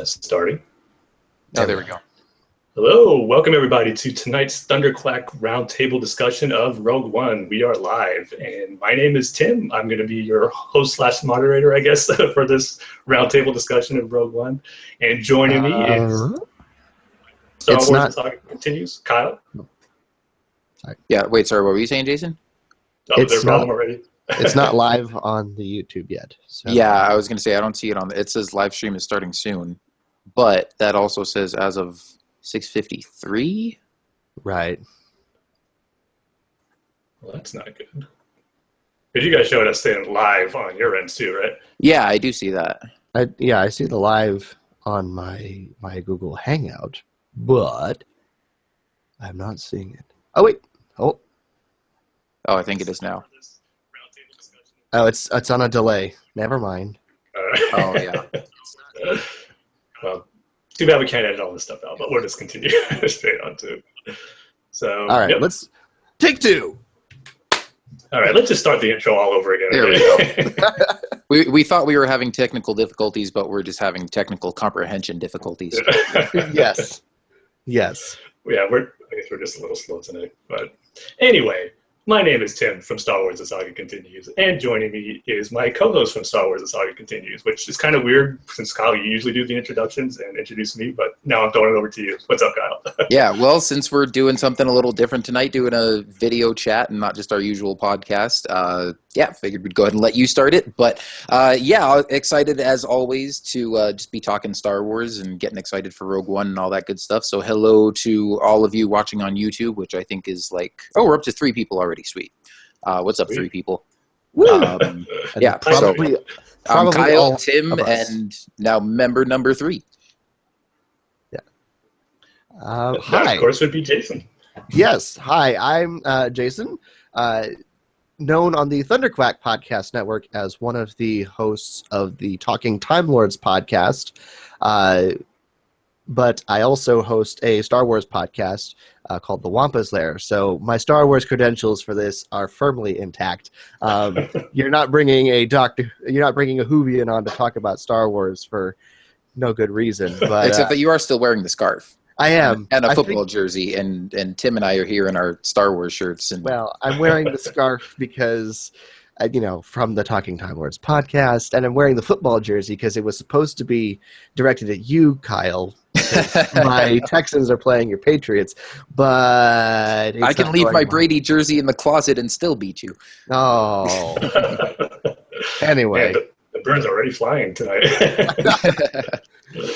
Starting. Oh, there we go. Hello, welcome everybody to tonight's ThunderQuack Roundtable discussion of Rogue One. We are live, and my name is Tim. I'm going to be your host / moderator, I guess, for this roundtable discussion of Rogue One. And joining me is Star Wars The Saga Continues, Kyle. Yeah, wait, sorry, what were you saying, Jason? Oh, is there a problem already? It's not live on the YouTube yet. So. Yeah, I was going to say, I don't see it on. It says live stream is starting soon, but that also says as of 6:53. Right. Well, that's not good. But you guys showed us saying live on your end too, right? Yeah, I do see that. I see the live on my Google Hangout, but I'm not seeing it. Oh wait. Oh, I think it is now. Oh, it's on a delay. Never mind. Oh yeah. Well, too bad we can't edit all this stuff out, but we'll just continue straight on to. So, all right, let's take two. All right, let's just start the intro all over again. There we go. we thought we were having technical difficulties, but we're just having technical comprehension difficulties. Yes. Yeah, I guess we're just a little slow tonight. But anyway, my name is Tim from Star Wars The Saga Continues, and joining me is my co-host from Star Wars The Saga Continues, which is kind of weird since, Kyle, you usually do the introductions and introduce me, but now I'm throwing it over to you. What's up, Kyle? Yeah, well, since we're doing something a little different tonight, doing a video chat and not just our usual podcast, figured we'd go ahead and let you start it. But excited as always to just be talking Star Wars and getting excited for Rogue One and all that good stuff. So hello to all of you watching on YouTube, which I think is we're up to 3 people already. Sweet. What's up, 3 people? Probably Kyle, Tim, and now member number 3. Yeah. Hi. Of course, would be Jason. Yes. Hi, I'm Jason, known on the ThunderQuack podcast network as one of the hosts of the Talking Time Lords podcast. But I also host a Star Wars podcast called The Wampa's Lair. So my Star Wars credentials for this are firmly intact. You're not bringing a Whovian on to talk about Star Wars for no good reason. But, except that you are still wearing the scarf. I am. And a football jersey, and Tim and I are here in our Star Wars shirts. Well, I'm wearing the scarf because, from the Talking Time Lords podcast, and I'm wearing the football jersey because it was supposed to be directed at you, Kyle. My Texans are playing your Patriots, but I can leave my Brady jersey in the closet and still beat you. Oh. Anyway. Man, the bird's already flying tonight.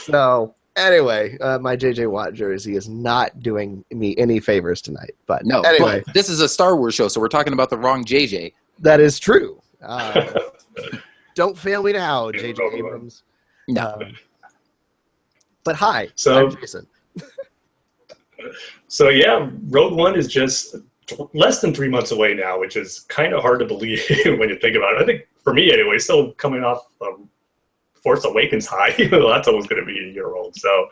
So, anyway, my J.J. Watt jersey is not doing me any favors tonight. But no, anyway. But this is a Star Wars show, so we're talking about the wrong JJ. That is true. Don't fail me now, J.J. Abrams. No. But hi, I'm Jason. So yeah, Rogue One is just less than 3 months away now, which is kind of hard to believe when you think about it. I think, for me anyway, still coming off Force Awakens high, even though that's almost going to be a year old. So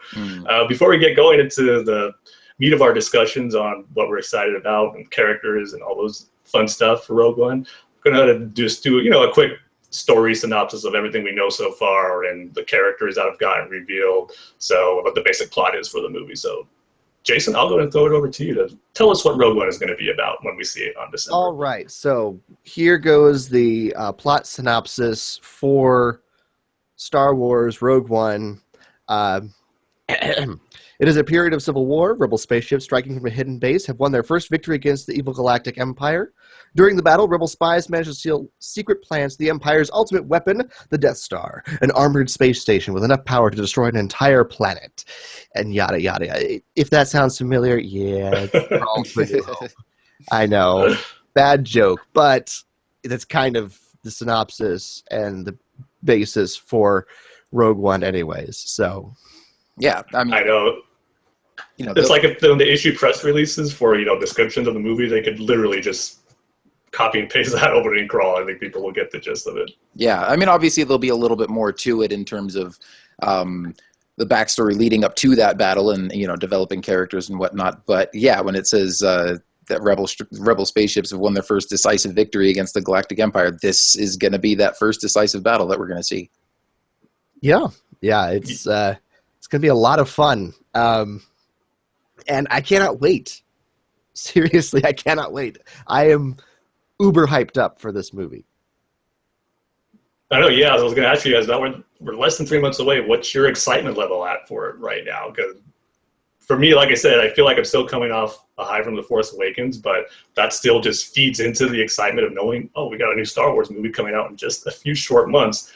before we get going into the meat of our discussions on what we're excited about and characters and all those fun stuff for Rogue One, I'm going to just do a quick story synopsis of everything we know so far and the characters that have gotten revealed. So what the basic plot is for the movie. So Jason, I'll go ahead and throw it over to you to tell us what Rogue One is going to be about when we see it on December. All right. So here goes the plot synopsis for Star Wars Rogue One. It is a period of civil war. Rebel spaceships striking from a hidden base have won their first victory against the evil Galactic Empire. During the battle, Rebel spies managed to steal secret plans to the Empire's ultimate weapon, the Death Star, an armored space station with enough power to destroy an entire planet. And yada, yada. If that sounds familiar, yeah. I know. Bad joke. But that's kind of the synopsis and the basis for Rogue One anyways. So... yeah, I mean, I know. It's like if they issue press releases for descriptions of the movie, they could literally just copy and paste that over to Crawl. I think people will get the gist of it. Yeah, I mean, obviously there'll be a little bit more to it in terms of the backstory leading up to that battle and developing characters and whatnot. But yeah, when it says that rebel spaceships have won their first decisive victory against the Galactic Empire, this is going to be that first decisive battle that we're going to see. Yeah, it's It's going to be a lot of fun. And I cannot wait. Seriously, I cannot wait. I am uber hyped up for this movie. I know, yeah. I was going to ask you guys, we're less than 3 months away. What's your excitement level at for it right now? Because for me, like I said, I feel like I'm still coming off a high from The Force Awakens, but that still just feeds into the excitement of knowing, oh, we got a new Star Wars movie coming out in just a few short months.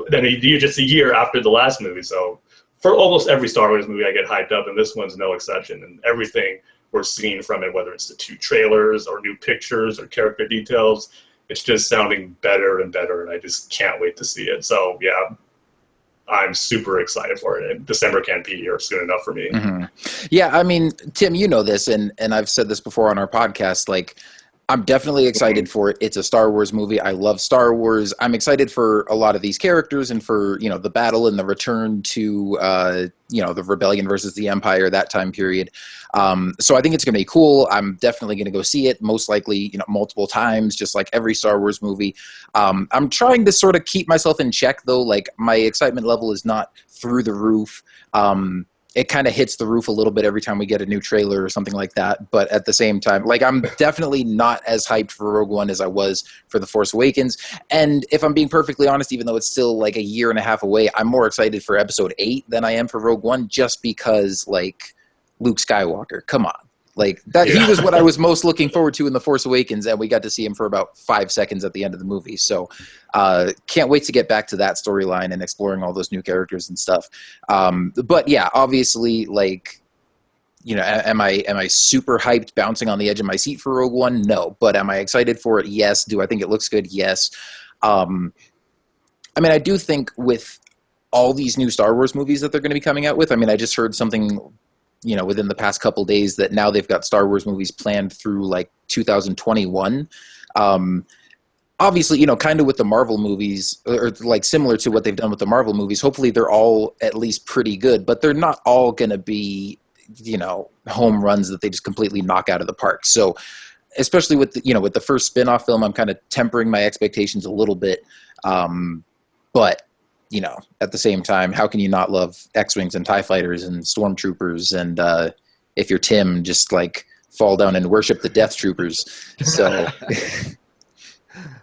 Then just a year after the last movie. So for almost every Star Wars movie, I get hyped up, and this one's no exception. And everything we're seeing from it, whether it's the 2 trailers or new pictures or character details, it's just sounding better and better, and I just can't wait to see it. So, yeah, I'm super excited for it. And December can't be here soon enough for me. Mm-hmm. Yeah, I mean, Tim, you know this, and I've said this before on our podcast, like, I'm definitely excited for it. It's a Star Wars movie. I love Star Wars. I'm excited for a lot of these characters and for, you know, the battle and the return to, you know, the rebellion versus the Empire, that time period. So I think it's going to be cool. I'm definitely going to go see it, most likely, you know, multiple times, just like every Star Wars movie. I'm trying to sort of keep myself in check, though. Like, my excitement level is not through the roof. It kind of hits the roof a little bit every time we get a new trailer or something like that. But at the same time, like, I'm definitely not as hyped for Rogue One as I was for The Force Awakens. And if I'm being perfectly honest, even though it's still like a year and a half away, I'm more excited for Episode 8 than I am for Rogue One, just because, like, Luke Skywalker, come on. Like, that, yeah. He was what I was most looking forward to in The Force Awakens, and we got to see him for about 5 seconds at the end of the movie. So can't wait to get back to that storyline and exploring all those new characters and stuff. But yeah, obviously, like, you know, am I super hyped, bouncing on the edge of my seat for Rogue One? No. But am I excited for it? Yes. Do I think it looks good? Yes. I mean, I do think with all these new Star Wars movies that they're going to be coming out with, I mean, I just heard something, you know, within the past couple days that now they've got Star Wars movies planned through like 2021. Obviously, you know, kind of with the Marvel movies, or like similar to what they've done with the Marvel movies, hopefully they're all at least pretty good, but they're not all going to be, you know, home runs that they just completely knock out of the park. So especially with the, you know, with the first spin-off film, I'm kind of tempering my expectations a little bit. But you know, at the same time, how can you not love X-Wings and TIE Fighters and Stormtroopers? And if you're Tim, just like fall down and worship the Death Troopers. So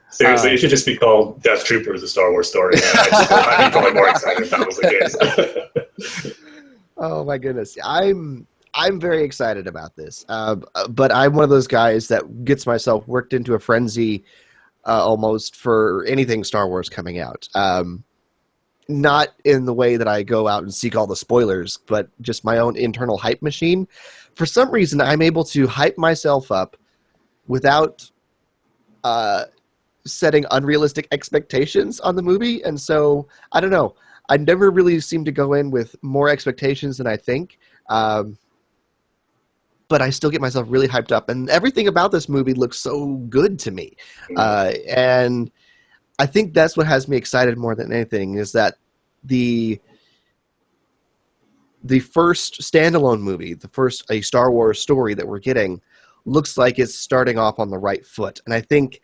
seriously, it should just be called Death Troopers, a Star Wars story. I'd be probably more excited if that was the case. Oh my goodness, I'm very excited about this. But I'm one of those guys that gets myself worked into a frenzy almost for anything Star Wars coming out. Not in the way that I go out and seek all the spoilers, but just my own internal hype machine. For some reason, I'm able to hype myself up without setting unrealistic expectations on the movie. And so, I don't know. I never really seem to go in with more expectations than I think. But I still get myself really hyped up. And everything about this movie looks so good to me. And I think that's what has me excited more than anything, is that the first standalone movie, a Star Wars story that we're getting, looks like it's starting off on the right foot. And I think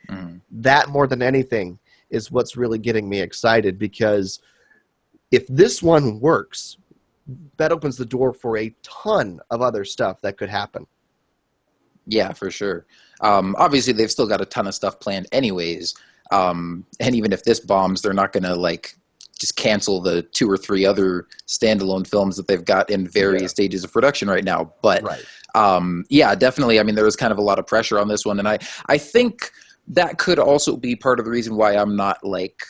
that more than anything is what's really getting me excited, because if this one works, that opens the door for a ton of other stuff that could happen. Yeah, for sure. Obviously, they've still got a ton of stuff planned anyways. And even if this bombs, they're not going to like just cancel the 2 or 3 other standalone films that they've got in various stages of production right now. But yeah, definitely. I mean, there was kind of a lot of pressure on this one. And I think that could also be part of the reason why I'm not like,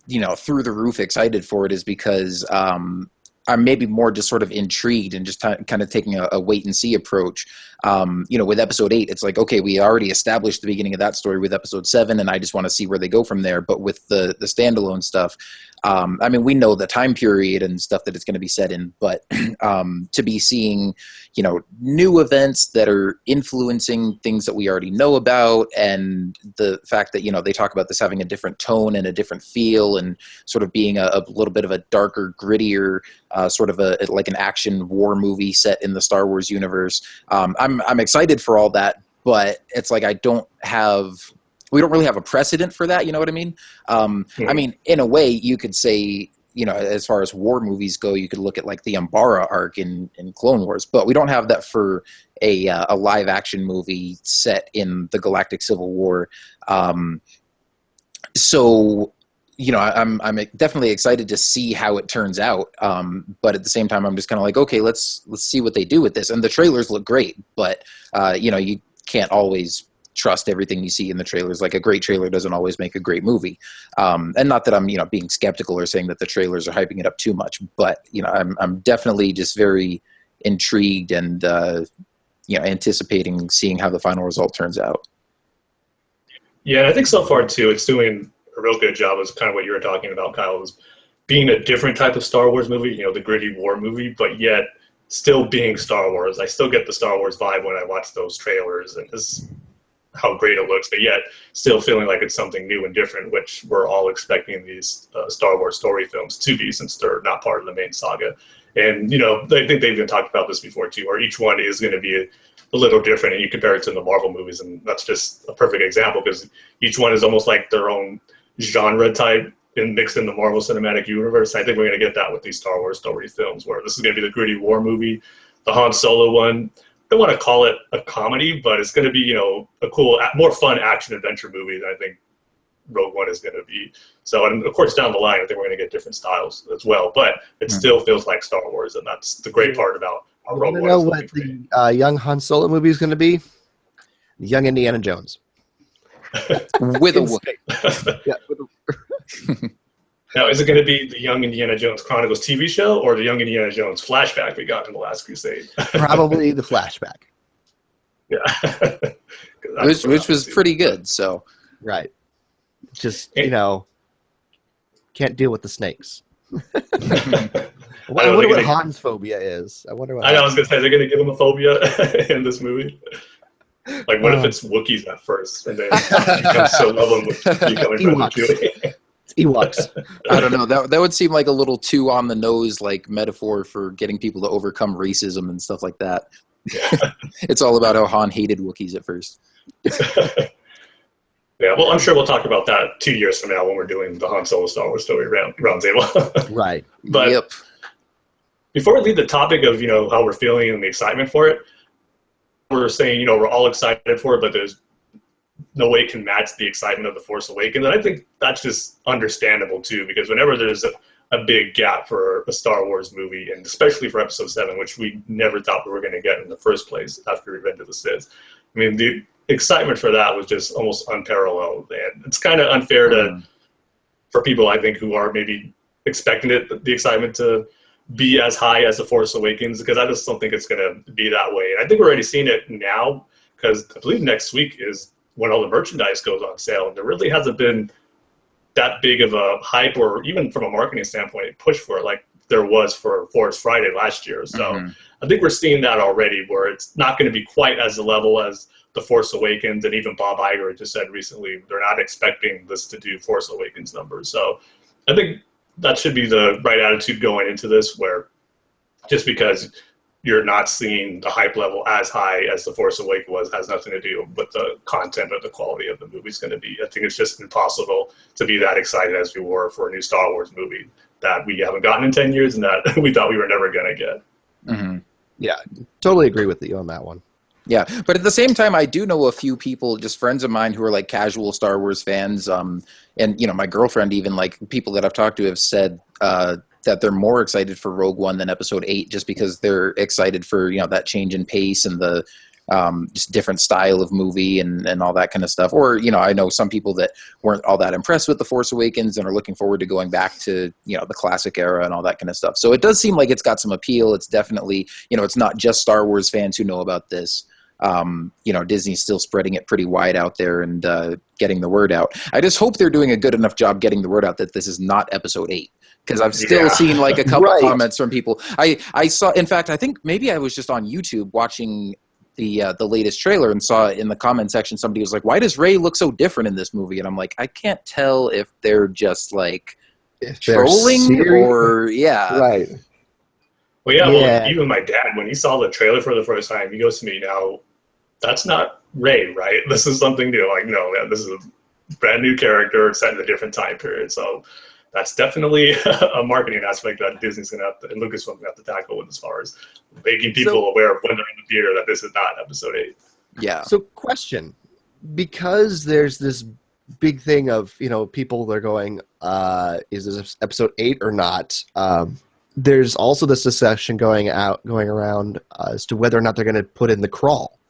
you know, through the roof excited for it, is because I'm maybe more just sort of intrigued and just kind of taking a wait and see approach. You know, with Episode 8, it's like, okay, we already established the beginning of that story with Episode 7, and I just want to see where they go from there. But with the standalone stuff, I mean, we know the time period and stuff that it's going to be set in, but to be seeing, you know, new events that are influencing things that we already know about, and the fact that, you know, they talk about this having a different tone and a different feel and sort of being a little bit of a darker, grittier, sort of like an action war movie set in the Star Wars universe. I'm excited for all that, but it's like we don't really have a precedent for that. You know what I mean? I mean, in a way, you could say, as far as war movies go, you could look at like the Umbara arc in Clone Wars, but we don't have that for a live action movie set in the Galactic Civil War. So, I'm definitely excited to see how it turns out. But at the same time, I'm just kind of like, okay, let's see what they do with this. And the trailers look great, but you can't always trust everything you see in the trailers. Like, a great trailer doesn't always make a great movie. And not that I'm being skeptical or saying that the trailers are hyping it up too much, but I'm definitely just very intrigued and anticipating seeing how the final result turns out. Yeah, I think so far too, it's doing a real good job. Is kind of what you were talking about, Kyle, is being a different type of Star Wars movie, the gritty war movie, but yet still being Star Wars. I still get the Star Wars vibe when I watch those trailers, and this how great it looks, but yet still feeling like it's something new and different, which we're all expecting these Star Wars story films to be, since they're not part of the main saga. And, I think they've even talked about this before too, where each one is going to be a little different, and you compare it to the Marvel movies, and that's just a perfect example, because each one is almost like their own genre type and mixed in the Marvel Cinematic Universe. I think we're going to get that with these Star Wars story films, where this is going to be the gritty war movie. The Han Solo one, I don't want to call it a comedy, but it's going to be, a cool, more fun action adventure movie than I think Rogue One is going to be. So, and of course, down the line, I think we're going to get different styles as well, but it still feels like Star Wars, and that's the great part about how Rogue One is. You know what the young Han Solo movie is going to be? The Young Indiana Jones. With a Wookiee. Yeah, Now, is it going to be the Young Indiana Jones Chronicles TV show, or the Young Indiana Jones flashback we got in The Last Crusade? Probably the flashback. Yeah. which was pretty good, so. Right. Just, can't deal with the snakes. I wonder what Han's phobia is. I wonder what I was going to say, they're going to give him a phobia in this movie. Like, what if it's Wookiees at first, and then you come so love them with becoming friends with Chewie? Ewoks. I don't know. That would seem like a little too on the nose, like metaphor for getting people to overcome racism and stuff like that. Yeah. It's all about how Han hated Wookiees at first. Yeah, well, I'm sure we'll talk about that 2 years from now when we're doing the Han Solo Star Wars story roundtable. Right. But yep. Before we leave the topic of how we're feeling and the excitement for it, we're saying we're all excited for it, but there's no way it can match the excitement of The Force Awakens. And I think that's just understandable too, because whenever there's a big gap for a Star Wars movie, and especially for Episode 7, which we never thought we were going to get in the first place after Revenge of the Sith, I mean, the excitement for that was just almost unparalleled. And it's kind of unfair for people, I think, who are maybe expecting the excitement to be as high as The Force Awakens, because I just don't think it's going to be that way. And I think we're already seeing it now, because I believe next week is when all the merchandise goes on sale, and there really hasn't been that big of a hype, or even from a marketing standpoint, push for it like there was for Force Friday last year. So I think we're seeing that already, where it's not going to be quite as the level as The Force Awakens, and even Bob Iger just said recently they're not expecting this to do Force Awakens numbers. So I think that should be the right attitude going into this, where just because you're not seeing the hype level as high as The Force Awakens has nothing to do with the content or the quality of the movie's going to be. I think it's just impossible to be that excited as we were for a new Star Wars movie that we haven't gotten in 10 years and that we thought we were never going to get. Mm-hmm. Yeah, totally agree with you on that one. Yeah, but at the same time, I do know a few people, just friends of mine, who are like casual Star Wars fans. And, my girlfriend, even, like, people that I've talked to have said that they're more excited for Rogue One than Episode 8, just because they're excited for, that change in pace and the just different style of movie and all that kind of stuff. Or, I know some people that weren't all that impressed with The Force Awakens and are looking forward to going back to, the classic era and all that kind of stuff. So it does seem like it's got some appeal. It's definitely, it's not just Star Wars fans who know about this. Disney's still spreading it pretty wide out there and getting the word out. I just hope they're doing a good enough job getting the word out that this is not Episode 8. Because I've still seen like a couple comments from people. I saw, in fact, I think maybe I was just on YouTube watching the latest trailer and saw in the comment section somebody was like, "Why does Rey look so different in this movie?" And I'm like, I can't tell if they're just like trolling or right. Well, well, even my dad, when he saw the trailer for the first time, he goes to me, "Now, that's not Rey, right? This is something new." Like, no, man, this is a brand new character set in a different time period. So that's definitely a marketing aspect that Disney's going to have to, and Lucasfilm going to have to tackle with as far as making people aware of when they're in the theater that this is not episode 8. Yeah. So question, because there's this big thing of, people that are going, is this episode 8 or not? There's also this discussion going around as to whether or not they're going to put in the crawl.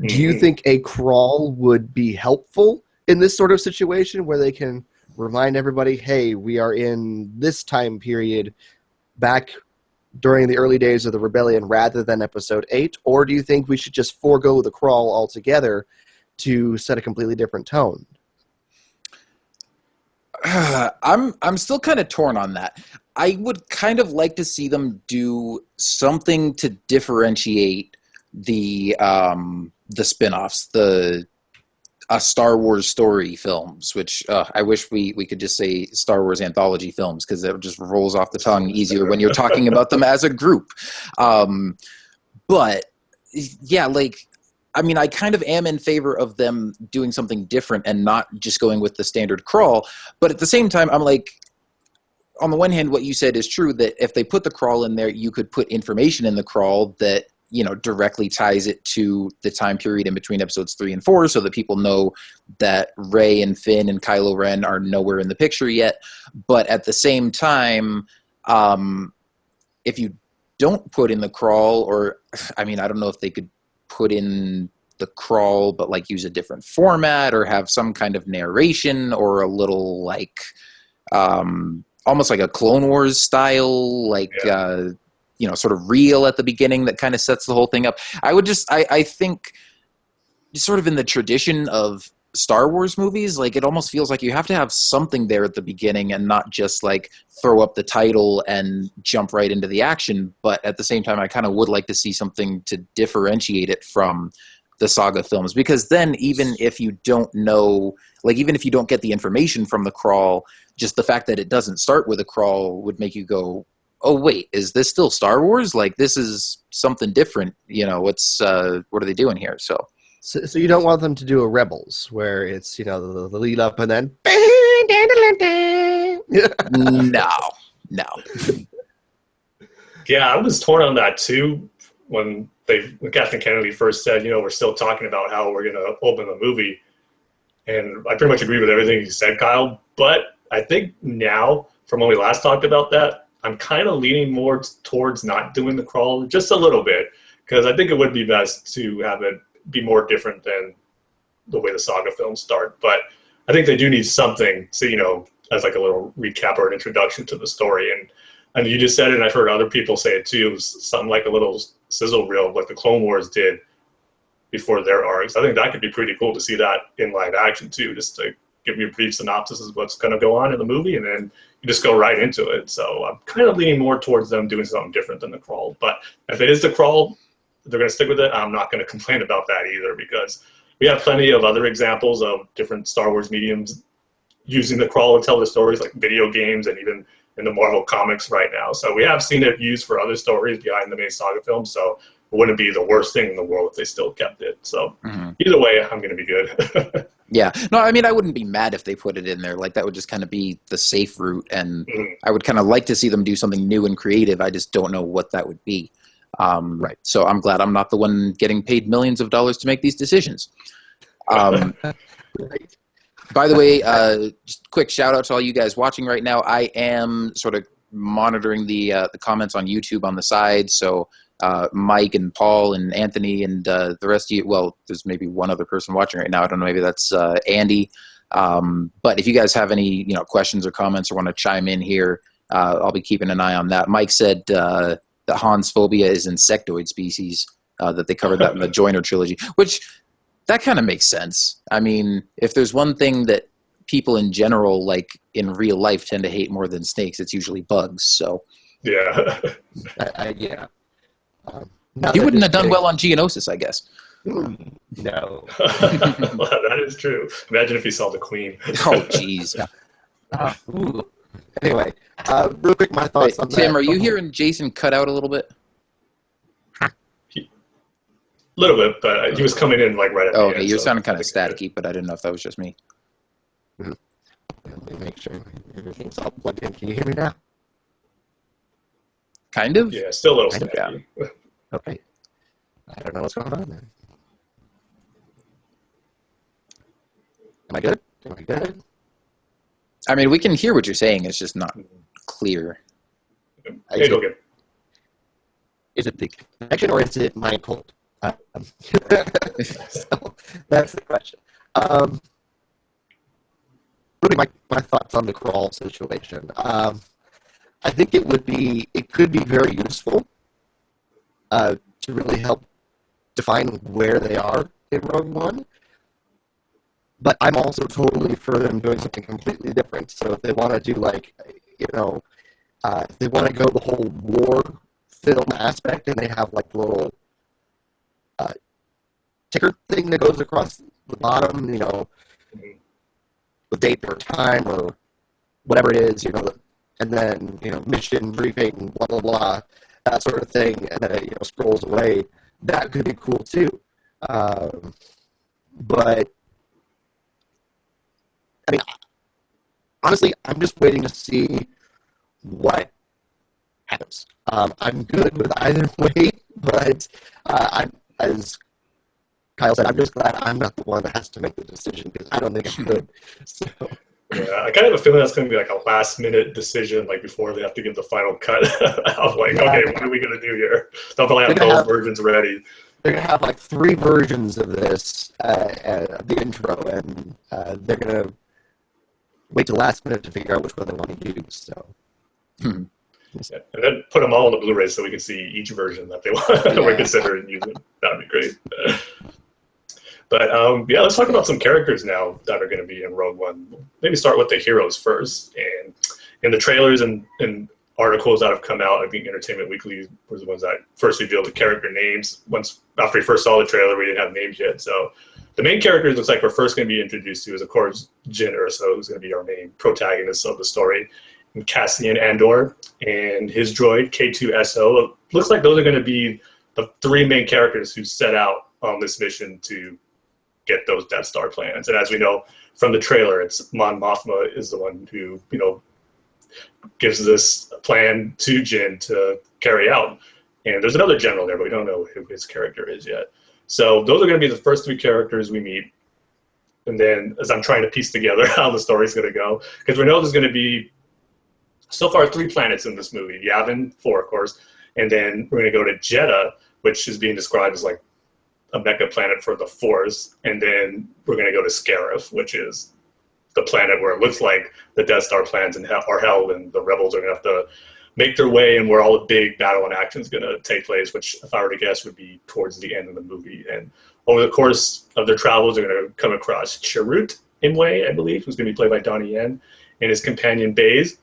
Do you think a crawl would be helpful in this sort of situation where they can remind everybody, hey, we are in this time period back during the early days of the rebellion rather than episode 8? Or do you think we should just forego the crawl altogether to set a completely different tone? I'm still kind of torn on that. I would kind of like to see them do something to differentiate the spin-offs, the Star Wars story films, which I wish we could just say Star Wars anthology films, because it just rolls off the tongue easier when you're talking about them as a group. But yeah, I kind of am in favor of them doing something different and not just going with the standard crawl. But at the same time, I'm like, on the one hand, what you said is true, that if they put the crawl in there, you could put information in the crawl that, directly ties it to the time period in between episodes 3 and 4, so that people know that Rey and Finn and Kylo Ren are nowhere in the picture yet. But at the same time, if you don't put in the crawl, or, I don't know if they could put in the crawl, but use a different format or have some kind of narration or a little almost like a Clone Wars style, sort of reel at the beginning that kind of sets the whole thing up. I think sort of in the tradition of Star Wars movies, it almost feels like you have to have something there at the beginning and not just throw up the title and jump right into the action. But at the same time, I kind of would like to see something to differentiate it from the saga films, because then even if you don't know, even if you don't get the information from the crawl, just the fact that it doesn't start with a crawl would make you go, oh wait, is this still Star Wars? This is something different. What are they doing here? So you don't want them to do a Rebels where it's, the lead up and then no. Yeah, I was torn on that too when Kathleen Kennedy first said, we're still talking about how we're going to open the movie. And I pretty much agree with everything you said, Kyle. But I think now, from when we last talked about that, I'm kind of leaning more towards not doing the crawl just a little bit, because I think it would be best to have it be more different than the way the saga films start. But I think they do need something, so, as a little recap or an introduction to the story. And you just said it, and I've heard other people say it too, something like a little sizzle reel, like the Clone Wars did before their arcs. I think that could be pretty cool to see that in live action too, just to give you a brief synopsis of what's going to go on in the movie, and then you just go right into it. So I'm kind of leaning more towards them doing something different than the crawl. But if it is the crawl, they're going to stick with it. I'm not going to complain about that either, because we have plenty of other examples of different Star Wars mediums using the crawl to tell the stories, like video games and even in the Marvel comics right now. So we have seen it used for other stories behind the main saga film. So it wouldn't be the worst thing in the world if they still kept it. So either way, I'm going to be good. Yeah. No, I wouldn't be mad if they put it in there. That would just kind of be the safe route. And I would kind of like to see them do something new and creative. I just don't know what that would be. Right. So I'm glad I'm not the one getting paid millions of dollars to make these decisions. By the way, just quick shout out to all you guys watching right now. I am sort of monitoring the comments on YouTube on the side. So Mike and Paul and Anthony and the rest of you, well, there's maybe one other person watching right now. I don't know, maybe that's Andy. But if you guys have any questions or comments or want to chime in here, I'll be keeping an eye on that. Mike said that Han's phobia is insectoid species, that they covered that in the Joiner trilogy, which that kind of makes sense. If there's one thing that people in general, in real life, tend to hate more than snakes, it's usually bugs. So yeah. Yeah. You wouldn't have done well on Geonosis, I guess. No. Well, that is true. Imagine if you saw the Queen. Oh, jeez. Anyway, real quick, my thoughts on Tim, that. are you hearing Jason cut out a little bit? A little bit, but he was coming in right at the end. Okay, you're sounding kind of staticky, but I didn't know if that was just me. Let me make sure everything's all plugged in. Can you hear me now? Kind of. Yeah, still a little Kind of, snappy. Okay. I don't know what's going on then. Am I good? Am I good? I mean, we can hear what you're saying. It's just not clear. Hey, okay. Is it the connection or is it my cold? So that's the question. Really, my thoughts on the crawl situation. I think it could be very useful to really help define where they are in Rogue One. But I'm also totally for them doing something completely different. So if they want to do if they want to go the whole war film aspect, and they have like the little ticker thing that goes across the bottom, the date or time or whatever it is, and then mission briefing, blah blah blah, that sort of thing, and then it scrolls away. That could be cool too. But I mean, honestly, I'm just waiting to see what happens. I'm good with either way, but as Kyle said, I'm just glad I'm not the one that has to make the decision because I don't think I could. So. Yeah, I kind of have a feeling that's going to be like a last-minute decision, like before they have to give the final cut. Of like, okay, what are we going to do here? They'll probably have both versions ready. They're going to have like 3 versions of this, the intro, and they're going to wait till the last minute to figure out which one they want to use. So. Yeah. And then put them all on the Blu-ray so we can see each version that they want. We're considering using. That'd be great. But let's talk about some characters now that are going to be in Rogue One. Maybe start with the heroes first. And in the trailers and articles that have come out, I think Entertainment Weekly was the ones that first revealed the character names. After we first saw the trailer, we didn't have names yet. So the main characters looks like we're first going to be introduced to is, of course, Jyn Erso, who's going to be our main protagonist of the story. And Cassian Andor and his droid, K2SO. It looks like those are going to be the 3 main characters who set out on this mission to get those Death Star plans. And as we know from the trailer, it's Mon Mothma is the one who, gives this plan to Jyn to carry out. And there's another general there, but we don't know who his character is yet. So those are going to be the first 3 characters we meet. And then as I'm trying to piece together how the story's going to go, because we know there's going to be so far 3 planets in this movie. Yavin, 4, of course. And then we're going to go to Jeddah, which is being described as like a mecha planet for the Force. And then we're going to go to Scarif, which is the planet where it looks like the Death Star plans are held and the rebels are going to have to make their way and where all the big battle and action is going to take place, which, if I were to guess, would be towards the end of the movie. And over the course of their travels, they're going to come across Chirrut Imwe, I believe, who's going to be played by Donnie Yen, and his companion Baze.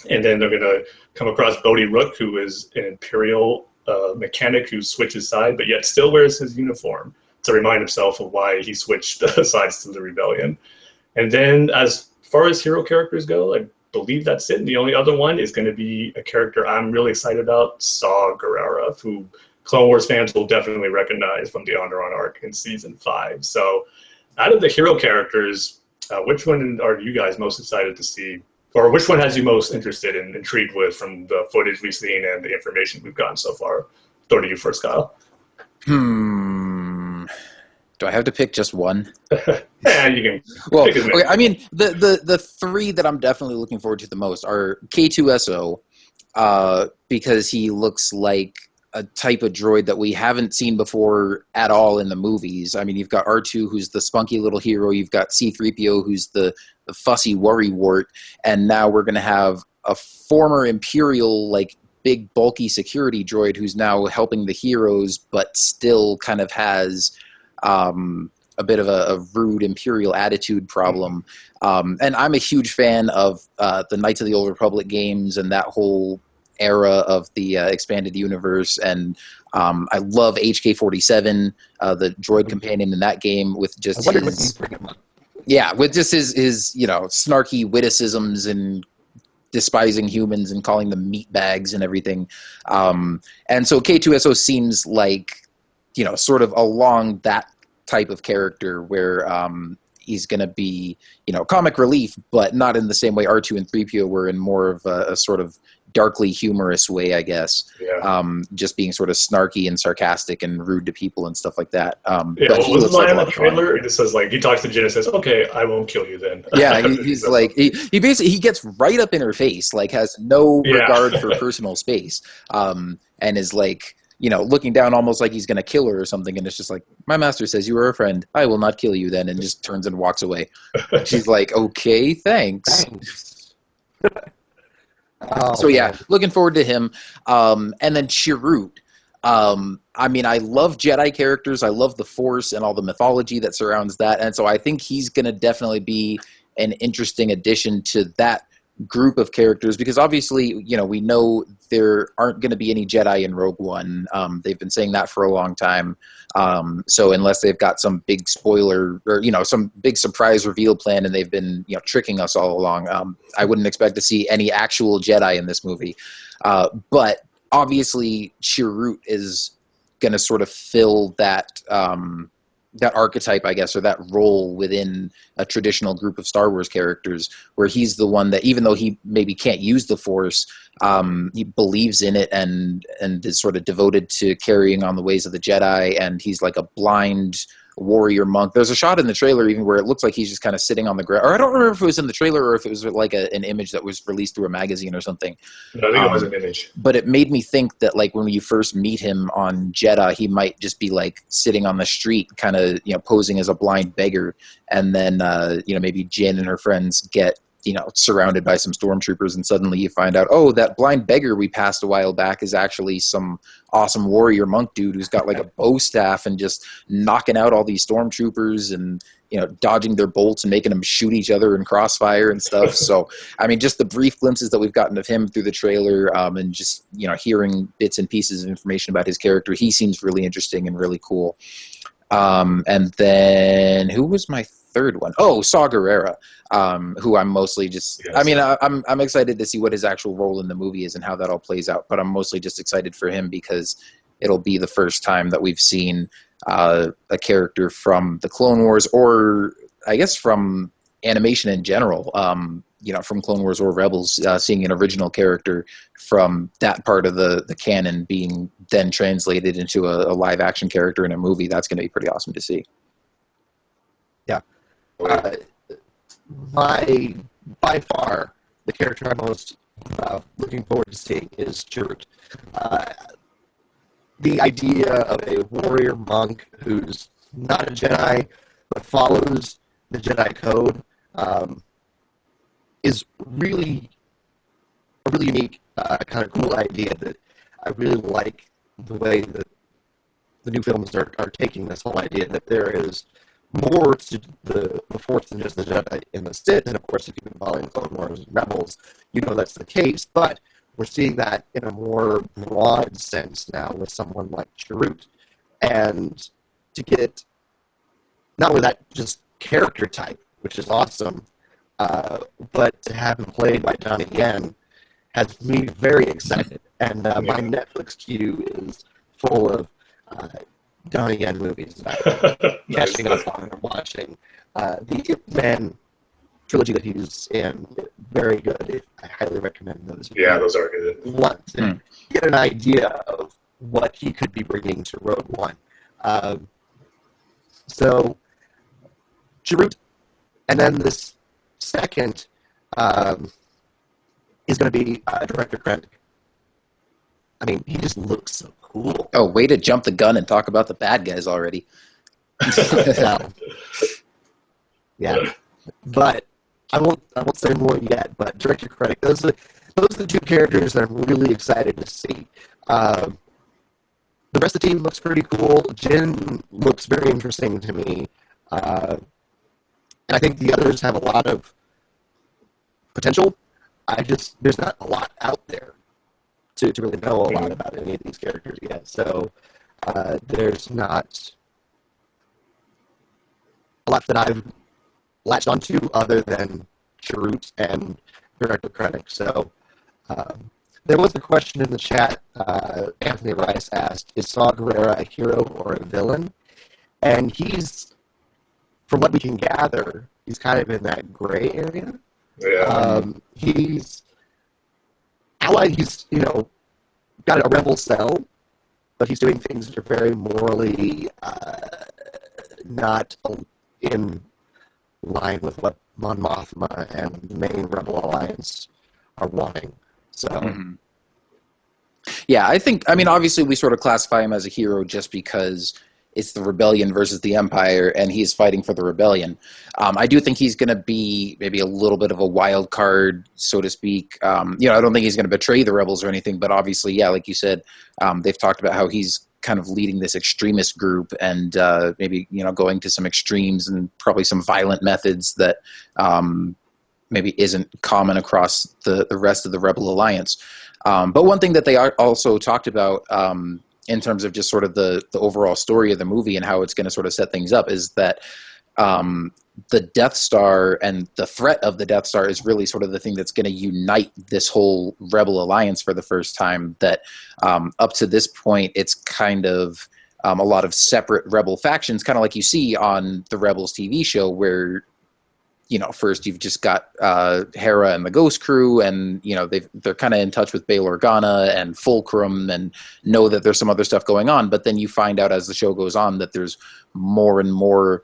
And then they're going to come across Bodhi Rook, who is an Imperial mechanic who switches side, but yet still wears his uniform to remind himself of why he switched sides to the rebellion. And then as far as hero characters go, I believe that's it. And the only other one is going to be a character I'm really excited about, Saw Gerrera, who Clone Wars fans will definitely recognize from the Onderon arc in Season 5. So out of the hero characters, which one are you guys most excited to see? Or which one has you most interested and intrigued with from the footage we've seen and the information we've gotten so far? Throw to you first, Kyle. Do I have to pick just one? Yeah, you can. Well, okay, I mean, the 3 that I'm definitely looking forward to the most are K2SO, because he looks like a type of droid that we haven't seen before at all in the movies. I mean, you've got R2, who's the spunky little hero. You've got C-3PO, who's the fussy worrywart. And now we're going to have a former Imperial, like, big, bulky security droid who's now helping the heroes, but still kind of has a bit of a rude Imperial attitude problem. And I'm a huge fan of the Knights of the Old Republic games and that whole era of the expanded universe, and I love HK-47, the droid companion in that game, with just his snarky witticisms and despising humans and calling them meat bags and everything. And so K2SO seems like, sort of along that type of character where he's going to be, comic relief, but not in the same way R2 and 3PO were, in more of a sort of darkly humorous way, I guess. Yeah. Just being sort of snarky and sarcastic and rude to people and stuff like that. Yeah, but what he was the looks like line a in lot the of fun. trailer? It just says, like, he talks to Jin and says, okay, I won't kill you then. Yeah, he's like, he basically, he gets right up in her face, like has no regard for personal space, and is like, looking down almost like he's going to kill her or something. And it's just like, my master says you are a friend. I will not kill you then. And just turns and walks away. She's like, okay, thanks. So yeah, looking forward to him. And then Chirrut. I mean, I love Jedi characters. I love the Force and all the mythology that surrounds that. And so I think he's going to definitely be an interesting addition to that group of characters, because obviously, we know there aren't going to be any Jedi in Rogue One. They've been saying that for a long time. So unless they've got some big spoiler or, some big surprise reveal plan, and they've been, tricking us all along, I wouldn't expect to see any actual Jedi in this movie. But obviously Chirrut is going to sort of fill that, that archetype, I guess, or that role within a traditional group of Star Wars characters, where he's the one that, even though he maybe can't use the Force, he believes in it and is sort of devoted to carrying on the ways of the Jedi. And he's like a blind warrior monk. There's a shot in the trailer even where it looks like he's just kind of sitting on the ground. Or I don't remember if it was in the trailer or if it was like an image that was released through a magazine or something. No, I think it was an image. But it made me think that, like, when you first meet him on Jeddah, he might just be like sitting on the street, kind of, posing as a blind beggar. And then, maybe Jin and her friends get, surrounded by some stormtroopers, and suddenly you find out, oh, that blind beggar we passed a while back is actually some awesome warrior monk dude who's got like a bow staff and just knocking out all these stormtroopers and, dodging their bolts and making them shoot each other in crossfire and stuff. So, I mean, just the brief glimpses that we've gotten of him through the trailer, and just, hearing bits and pieces of information about his character, he seems really interesting and really cool. And then who was my third one? Oh, Saw Gerrera, who I'm mostly just, Yes. I mean, I'm excited to see what his actual role in the movie is and how that all plays out, but I'm mostly just excited for him because it'll be the first time that we've seen a character from the Clone Wars, or I guess from animation in general, from Clone Wars or Rebels, seeing an original character from that part of the canon being then translated into a live action character in a movie. That's going to be pretty awesome to see. Yeah. By far, the character I'm most looking forward to seeing is Chirrut. The idea of a warrior monk who's not a Jedi, but follows the Jedi code, is really a really unique, kind of cool idea that I really like the way that the new films are taking this whole idea that there is more to the Force than just the Jedi and the Sith. And of course, if you've been following Clone Wars and Rebels, you know that's the case. But we're seeing that in a more broad sense now with someone like Chirrut. And to get not only that just character type, which is awesome, but to have him played by Donnie Yen has me very excited. And my Netflix queue is full of Donnie Yen movies that I'm catching up on and watching. The Ip Man trilogy that he's in, very good. I highly recommend those. Yeah, those are good. Want to get an idea of what he could be bringing to Rogue One. So, Chirrut, and then this second is going to be Director Krennic. I mean, he just looks so cool. Oh, way to jump the gun and talk about the bad guys already. Yeah, but I won't say more yet. But Director Krennic, those are the two characters that I'm really excited to see. The rest of the team looks pretty cool. Jin looks very interesting to me, and I think the others have a lot of potential. There's not a lot out there to really know a lot about any of these characters yet. So there's not a lot that I've latched onto other than Chirrut and Director Krennic. So there was a question in the chat. Anthony Rice asked, is Saw Gerrera a hero or a villain? And he's, from what we can gather, he's kind of in that gray area. Yeah. He's allied. He's got a rebel cell, but he's doing things that are very morally not in line with what Mon Mothma and the main Rebel Alliance are wanting. So, yeah, I mean, obviously we sort of classify him as a hero just because it's the rebellion versus the Empire, and he's fighting for the rebellion. I do think he's going to be maybe a little bit of a wild card, so to speak. I don't think he's going to betray the rebels or anything, but obviously, yeah, like you said, they've talked about how he's kind of leading this extremist group and maybe, going to some extremes and probably some violent methods that maybe isn't common across the rest of the Rebel Alliance. But one thing that they also talked about in terms of just sort of the overall story of the movie and how it's going to sort of set things up is that the Death Star and the threat of the Death Star is really sort of the thing that's going to unite this whole Rebel Alliance for the first time. That up to this point, it's kind of a lot of separate Rebel factions, kind of like you see on the Rebels TV show where, first you've just got Hera and the Ghost Crew, and they're kind of in touch with Bail Organa and Fulcrum, and know that there's some other stuff going on. But then you find out as the show goes on that there's more and more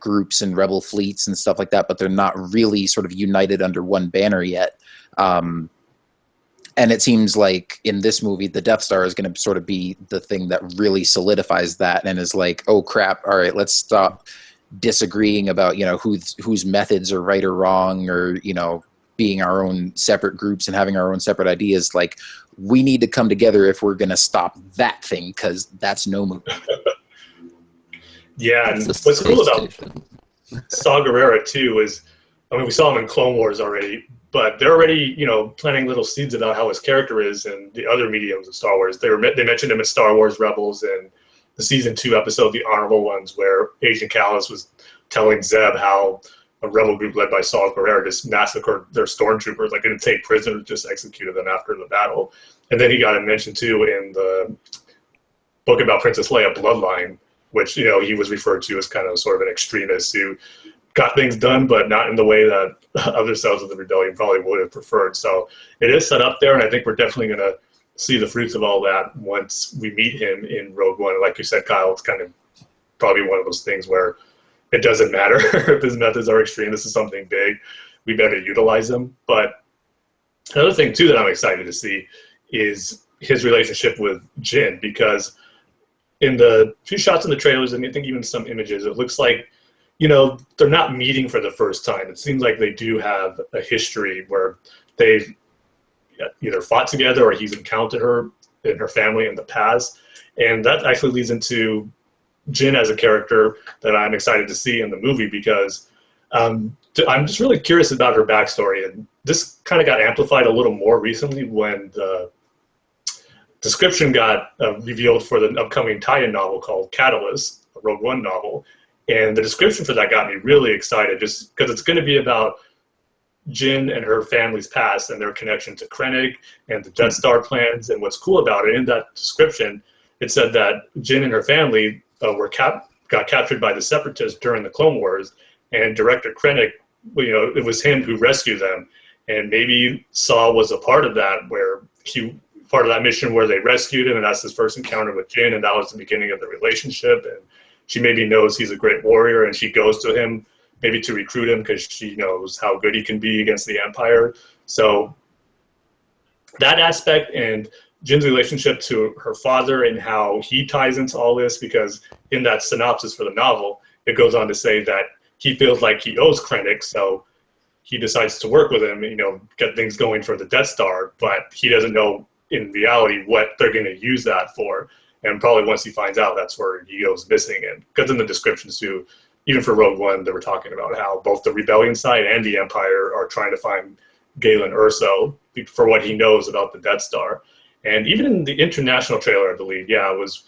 groups and Rebel fleets and stuff like that, but they're not really sort of united under one banner yet. And it seems like in this movie, the Death Star is going to sort of be the thing that really solidifies that and is like, oh crap, all right, let's stop disagreeing about whose methods are right or wrong, or being our own separate groups and having our own separate ideas. Like, we need to come together if we're going to stop that thing, because that's no move. Yeah, and what's cool about Saw Gerrera too is, we saw him in Clone Wars already, but they're already planting little seeds about how his character is in the other mediums of Star Wars. They mentioned him in Star Wars Rebels and the season 2 episode, The Honorable Ones, where Agent Kallus was telling Zeb how a rebel group led by Saw Gerrera just massacred their stormtroopers, like didn't take prisoners, just executed them after the battle. And then he got a mention too in the book about Princess Leia, Bloodline, which he was referred to as kind of sort of an extremist who got things done, but not in the way that other cells of the rebellion probably would have preferred. So it is set up there, and I think we're definitely going to see the fruits of all that once we meet him in Rogue One. Like you said, Kyle, it's kind of probably one of those things where it doesn't matter if his methods are extreme. This is something big. We better utilize them. But another thing, too, that I'm excited to see is his relationship with Jyn, because in the few shots in the trailers, and I think even some images, it looks like, they're not meeting for the first time. It seems like they do have a history where they've either fought together or he's encountered her and her family in the past. And that actually leads into Jyn as a character that I'm excited to see in the movie, because I'm just really curious about her backstory. And this kind of got amplified a little more recently when the description got revealed for the upcoming tie-in novel called Catalyst, a Rogue One novel. And the description for that got me really excited, just because it's going to be about Jyn and her family's past and their connection to Krennic and the Death Star plans. And what's cool about it, in that description, it said that Jyn and her family got captured by the Separatists during the Clone Wars, and Director Krennic, it was him who rescued them. And maybe Saw was a part of that, part of that mission where they rescued him, and that's his first encounter with Jyn, and that was the beginning of the relationship. And she maybe knows he's a great warrior, and she goes to him maybe to recruit him because she knows how good he can be against the Empire. So that aspect, and Jyn's relationship to her father and how he ties into all this, because in that synopsis for the novel, it goes on to say that he feels like he owes Krennic, so he decides to work with him, get things going for the Death Star, but he doesn't know in reality what they're going to use that for. And probably once he finds out, that's where he goes missing. And because in the descriptions too, even for Rogue One, they were talking about how both the Rebellion side and the Empire are trying to find Galen Erso for what he knows about the Death Star. And even in the international trailer, I believe, it was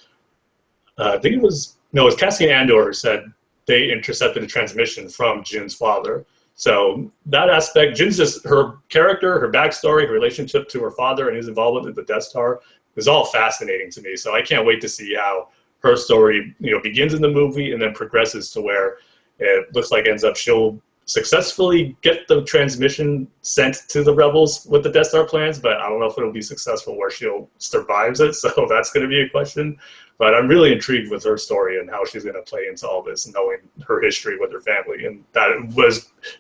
Cassian Andor who said they intercepted a transmission from Jyn's father. So that aspect, Jyn's just, her character, her backstory, her relationship to her father and his involvement in the Death Star is all fascinating to me. So I can't wait to see how her story, begins in the movie and then progresses to where It looks like she'll successfully get the transmission sent to the rebels with the Death Star plans, but I don't know if it'll be successful where she'll survives it, so that's going to be a question. But I'm really intrigued with her story and how she's going to play into all this, knowing her history with her family, and that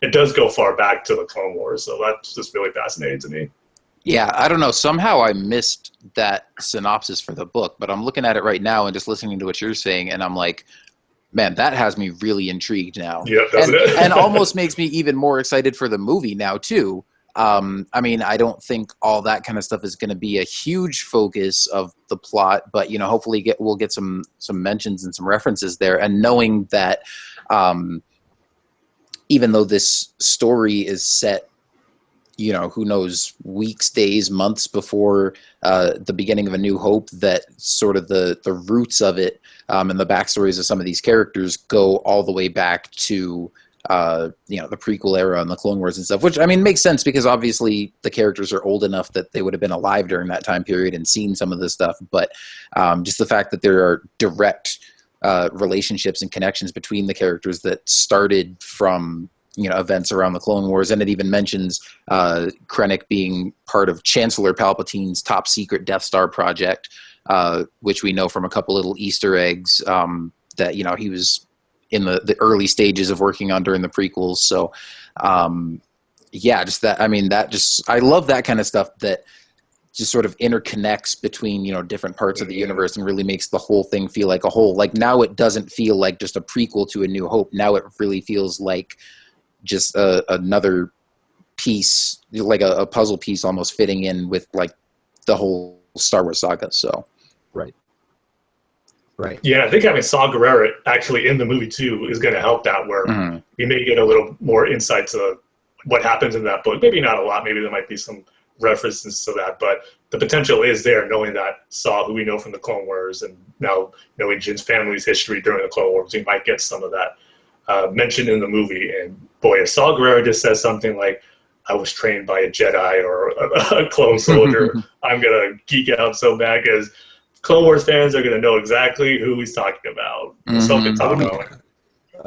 it does go far back to the Clone Wars, so that's just really fascinating to me. Yeah, I don't know. Somehow I missed that synopsis for the book, but I'm looking at it right now and just listening to what you're saying, and I'm like, man, that has me really intrigued now. Yeah, doesn't it? And almost makes me even more excited for the movie now, too. I mean, I don't think all that kind of stuff is going to be a huge focus of the plot, but, hopefully we'll get some mentions and some references there. And knowing that even though this story is set, who knows, weeks, days, months before the beginning of A New Hope, that sort of the roots of it and the backstories of some of these characters go all the way back to, the prequel era and the Clone Wars and stuff, which, I mean, makes sense because obviously the characters are old enough that they would have been alive during that time period and seen some of this stuff. But just the fact that there are direct relationships and connections between the characters that started from events around the Clone Wars, and it even mentions Krennic being part of Chancellor Palpatine's top secret Death Star project, which we know from a couple little Easter eggs that he was in the early stages of working on during the prequels. So just that. I mean, I love that kind of stuff that just sort of interconnects between different parts of the universe and really makes the whole thing feel like a whole. Like now it doesn't feel like just a prequel to A New Hope. Now it really feels like just another piece, like a puzzle piece almost fitting in with like the whole Star Wars saga. So right. Yeah, I think having Saw Gerrera actually in the movie too is going to help that, where we may get a little more insight to what happens in that book. Maybe not a lot, maybe there might be some references to that, but the potential is there, knowing that Saw, who we know from the Clone Wars, and now knowing Jin's family's history during the Clone Wars, we might get some of that mentioned in the movie. And boy, if Saw Gerrera just says something like, I was trained by a Jedi or a clone soldier, I'm going to geek out so bad, because Clone Wars fans are going to know exactly who he's talking about. Ahsoka Tano.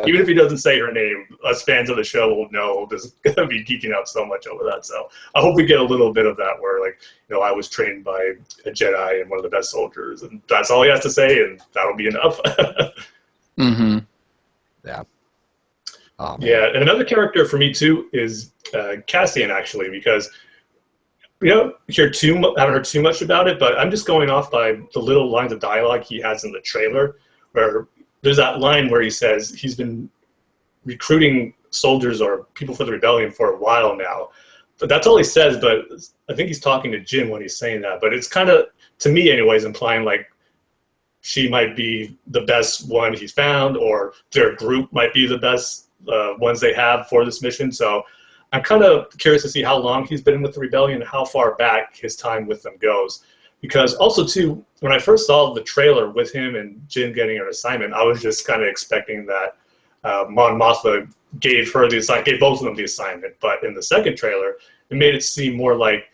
Even if he doesn't say her name, us fans of the show will know. Just going to be geeking out so much over that. So I hope we get a little bit of that, where I was trained by a Jedi and one of the best soldiers, and that's all he has to say, and that'll be enough. Yeah. Yeah, and another character for me too is Cassian, actually, because haven't heard too much about it, but I'm just going off by the little lines of dialogue he has in the trailer, where there's that line where he says he's been recruiting soldiers or people for the rebellion for a while now. But that's all he says, but I think he's talking to Jin when he's saying that. But it's kind of, to me anyways, implying like she might be the best one he's found, or their group might be the best ones they have for this mission. So I'm kind of curious to see how long he's been with the rebellion and how far back his time with them goes. Because also, too, when I first saw the trailer with him and Jin getting an assignment, I was just kind of expecting that Mon Mothma gave both of them the assignment. But in the second trailer, it made it seem more like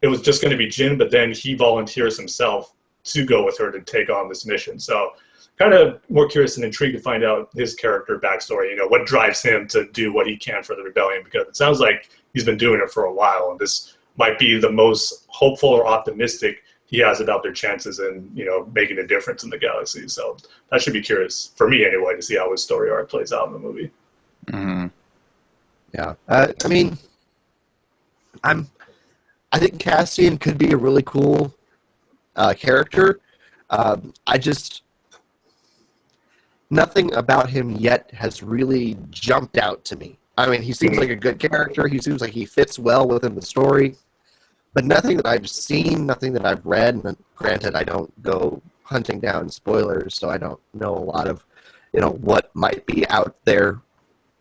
it was just going to be Jin, but then he volunteers himself to go with her to take on this mission. So kind of more curious and intrigued to find out his character backstory, what drives him to do what he can for the rebellion, because it sounds like he's been doing it for a while, and this might be the most hopeful or optimistic he has about their chances in, making a difference in the galaxy. So that should be curious, for me anyway, to see how his story arc plays out in the movie. Yeah. I think Cassian could be a really cool character. Nothing about him yet has really jumped out to me. I mean, he seems like a good character. He seems like he fits well within the story. But nothing that I've seen, nothing that I've read, and granted, I don't go hunting down spoilers, so I don't know a lot of, what might be out there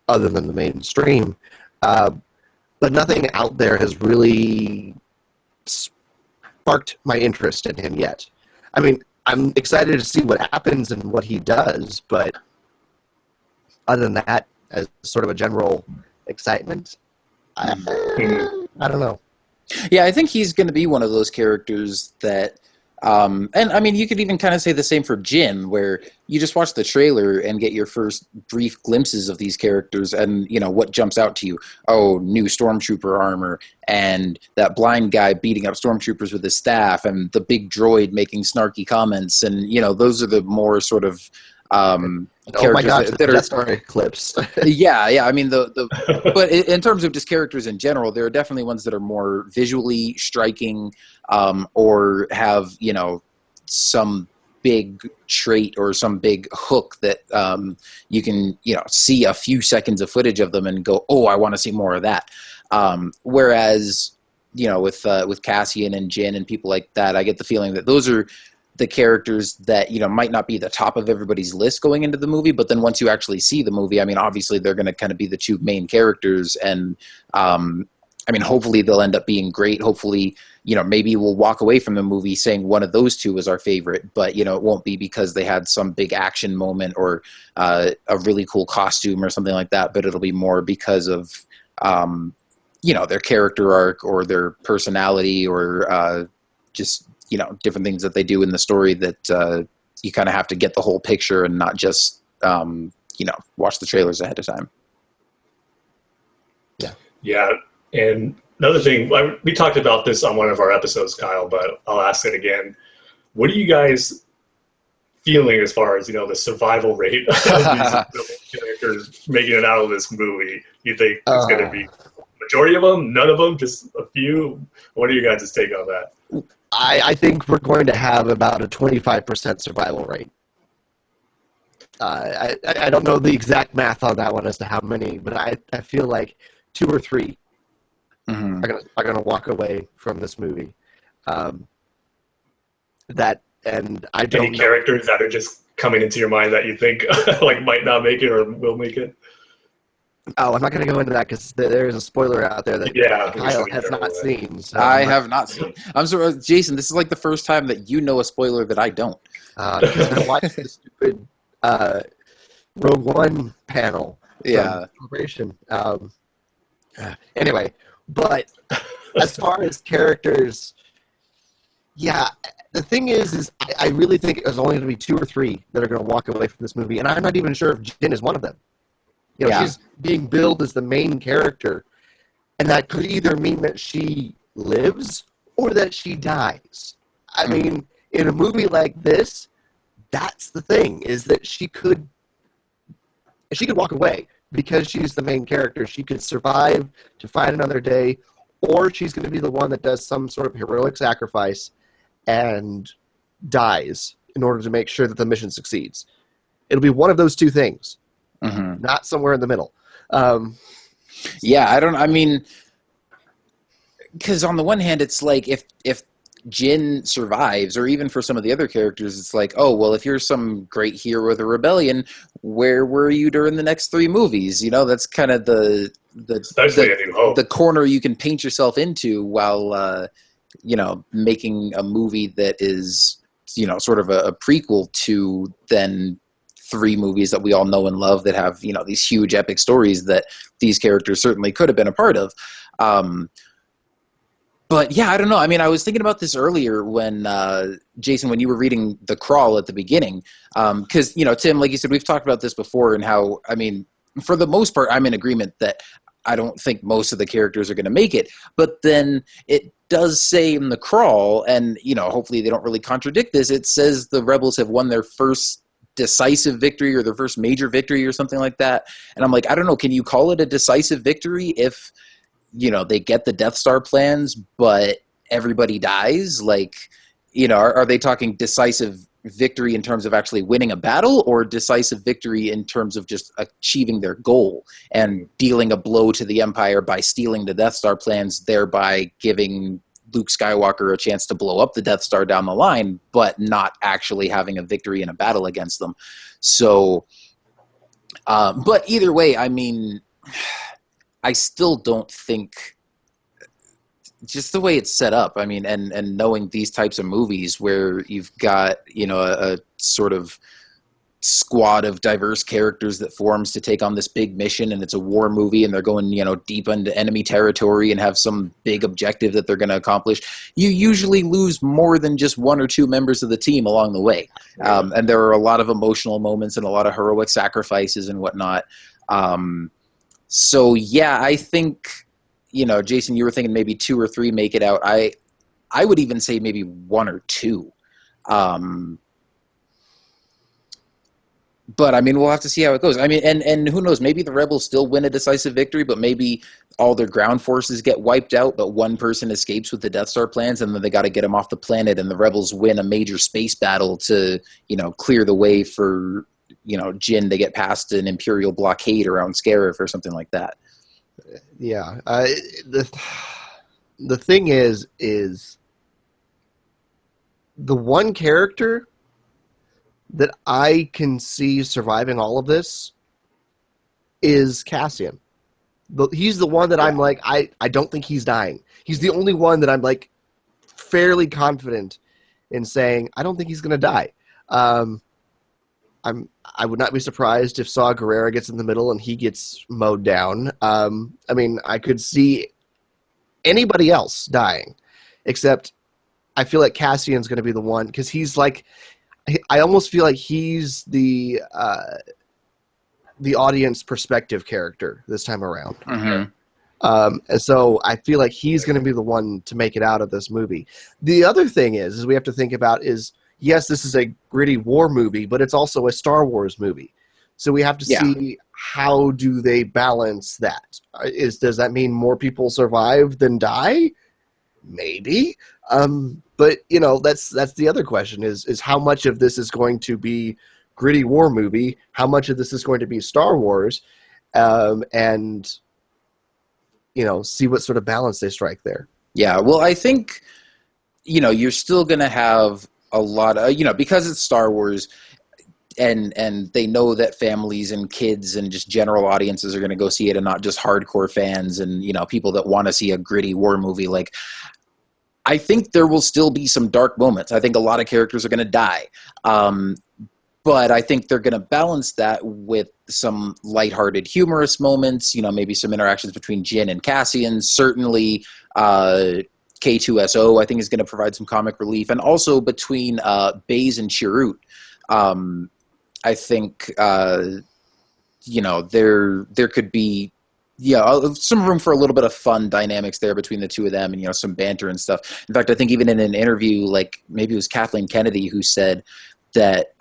other than the mainstream. But nothing out there has really sparked my interest in him yet. I mean, I'm excited to see what happens and what he does, but other than that, as sort of a general excitement, I don't know. Yeah, I think he's going to be one of those characters that And I mean, you could even kind of say the same for Jin, where you just watch the trailer and get your first brief glimpses of these characters, and what jumps out to you. Oh, new stormtrooper armor, and that blind guy beating up stormtroopers with his staff, and the big droid making snarky comments, and those are the more sort of Oh my characters gosh, that the are Death Star eclipse. yeah. I mean, but in terms of just characters in general, there are definitely ones that are more visually striking, or have some big trait or some big hook that you can see a few seconds of footage of them and go, oh, I want to see more of that. Whereas with Cassian and Jin and people like that, I get the feeling that those are the characters that might not be the top of everybody's list going into the movie, but then once you actually see the movie, I mean, obviously they're going to kind of be the two main characters, and I mean, hopefully they'll end up being great. Hopefully, maybe we'll walk away from the movie saying one of those two was our favorite, but it won't be because they had some big action moment or a really cool costume or something like that, but it'll be more because of their character arc or their personality or just different things that they do in the story that you kind of have to get the whole picture and not just watch the trailers ahead of time. Yeah, and another thing, we talked about this on one of our episodes, Kyle, but I'll ask it again. What are you guys feeling as far as the survival rate of these characters making it out of this movie? You think it's going to be majority of them, none of them, just a few? What are you guys' take on that? I think we're going to have about a 25% survival rate. I don't know the exact math on that one as to how many, but I feel like 2 or 3 are gonna walk away from this movie. That, and I don't Any characters that are just coming into your mind that you think like might not make it or will make it? Oh, I'm not going to go into that because there is a spoiler out there that Kyle has not seen. So I have not seen. I'm sorry, Jason. This is like the first time that you know a spoiler that I don't. Because I watched the stupid Rogue One panel. Yeah. Celebration. Anyway, but as far as characters, yeah, the thing is I really think there's only going to be 2 or 3 that are going to walk away from this movie, and I'm not even sure if Jin is one of them. She's being billed as the main character, and that could either mean that she lives or that she dies. I mean, in a movie like this, that's the thing, is that she could walk away because she's the main character. She could survive to fight another day, or she's going to be the one that does some sort of heroic sacrifice and dies in order to make sure that the mission succeeds. It'll be one of those 2 things. Not somewhere in the middle. I mean, because on the one hand, it's like if Jin survives, or even for some of the other characters, it's like, oh, well, if you're some great hero of the rebellion, where were you during the next 3 movies? That's kind of the corner you can paint yourself into while, making a movie that is, sort of a prequel to then 3 movies that we all know and love that have, these huge epic stories that these characters certainly could have been a part of. But yeah, I don't know. I mean, I was thinking about this earlier when, Jason, when you were reading the crawl at the beginning, because, Tim, like you said, we've talked about this before, and how, I mean, for the most part, I'm in agreement that I don't think most of the characters are going to make it. But then it does say in the crawl, and, hopefully they don't really contradict this, it says the rebels have won their first decisive victory or their first major victory or something like that. And I'm like, I don't know, can you call it a decisive victory if they get the Death Star plans but everybody dies? Like, are they talking decisive victory in terms of actually winning a battle, or decisive victory in terms of just achieving their goal and dealing a blow to the Empire by stealing the Death Star plans, thereby giving Luke Skywalker a chance to blow up the Death Star down the line, but not actually having a victory in a battle against them? So, but either way, I mean, I still don't think, just the way it's set up, I mean, and knowing these types of movies where you've got, a sort of squad of diverse characters that forms to take on this big mission, and it's a war movie, and they're going, deep into enemy territory and have some big objective that they're going to accomplish, you usually lose more than just one or two members of the team along the way. And there are a lot of emotional moments and a lot of heroic sacrifices and whatnot. So yeah, I think, Jason, you were thinking maybe 2 or 3 make it out. I would even say maybe 1 or 2. But I mean, we'll have to see how it goes. I mean, and who knows? Maybe the rebels still win a decisive victory, but maybe all their ground forces get wiped out, but one person escapes with the Death Star plans, and then they got to get him off the planet, and the rebels win a major space battle to, clear the way for, Jyn to get past an Imperial blockade around Scarif or something like that. Yeah. The thing is the one character that I can see surviving all of this is Cassian. He's the one that I'm like, I don't think he's dying. He's the only one that I'm like fairly confident in saying, I don't think he's going to die. I would not be surprised if Saw Gerrera gets in the middle and he gets mowed down. I mean, I could see anybody else dying, except I feel like Cassian's going to be the one, because he's like, I almost feel like he's the audience perspective character this time around. Mm-hmm. And so I feel like he's going to be the one to make it out of this movie. The other thing is we have to think about is, yes, this is a gritty war movie, but it's also a Star Wars movie. So we have to see how do they balance that. Does that mean more people survive than die? Maybe. But that's the other question is how much of this is going to be gritty war movie, how much of this is going to be Star Wars, and see what sort of balance they strike there. Yeah, well, I think you're still going to have a lot of because it's Star Wars, and they know that families and kids and just general audiences are going to go see it, and not just hardcore fans and people that want to see a gritty war movie. Like, I think there will still be some dark moments. I think a lot of characters are going to die. But I think they're going to balance that with some lighthearted, humorous moments, maybe some interactions between Jyn and Cassian. Certainly, K2SO, I think, is going to provide some comic relief. And also between Baze and Chirrut, I think, there could be some room for a little bit of fun dynamics there between the two of them, and some banter and stuff. In fact, I think even in an interview, like maybe it was Kathleen Kennedy who said that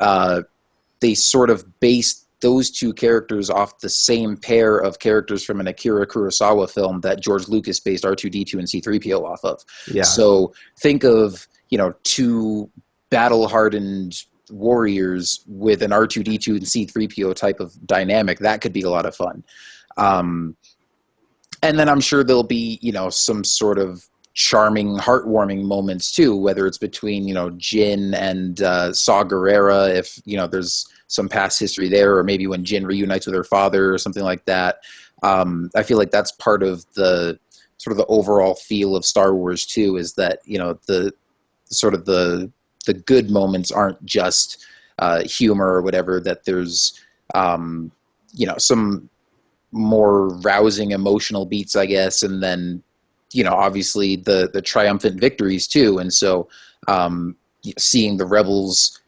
they sort of based those two characters off the same pair of characters from an Akira Kurosawa film that George Lucas based R2-D2 and C-3PO off of. Yeah. So think of two battle-hardened warriors with an R2-D2 and C-3PO type of dynamic. That could be a lot of fun. And then I'm sure there'll be, some sort of charming, heartwarming moments too, whether it's between, Jyn and Saw Gerrera, if, there's some past history there, or maybe when Jyn reunites with her father or something like that. I feel like that's part of the sort of the overall feel of Star Wars too, is that, the sort of the good moments aren't just humor or whatever, that there's, some more rousing emotional beats, I guess, and then obviously the triumphant victories too. And so seeing the rebels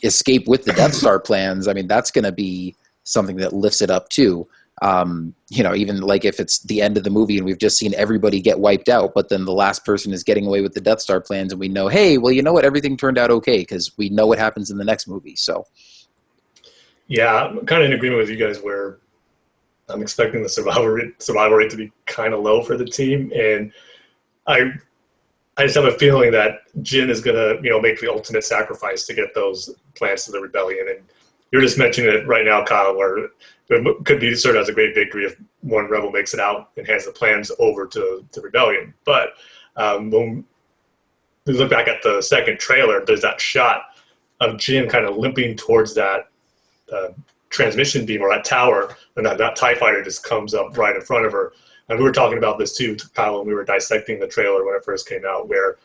escape with the Death Star plans, I mean, that's going to be something that lifts it up too. Even like if it's the end of the movie and we've just seen everybody get wiped out, but then the last person is getting away with the Death Star plans, and we know, hey, well, you know what, everything turned out okay because we know what happens in the next movie. So yeah, I'm kind of in agreement with you guys where I'm expecting the survival rate to be kind of low for the team, and I just have a feeling that Jyn is gonna, make the ultimate sacrifice to get those plans to the rebellion. And you're just mentioning it right now, Kyle, where it could be served as a great victory if one rebel makes it out and hands the plans over to the rebellion. But when we look back at the second trailer, there's that shot of Jyn kind of limping towards that transmission beam or that tower, and that TIE fighter just comes up right in front of her. And we were talking about this too, Kyle, when we were dissecting the trailer when it first came out, where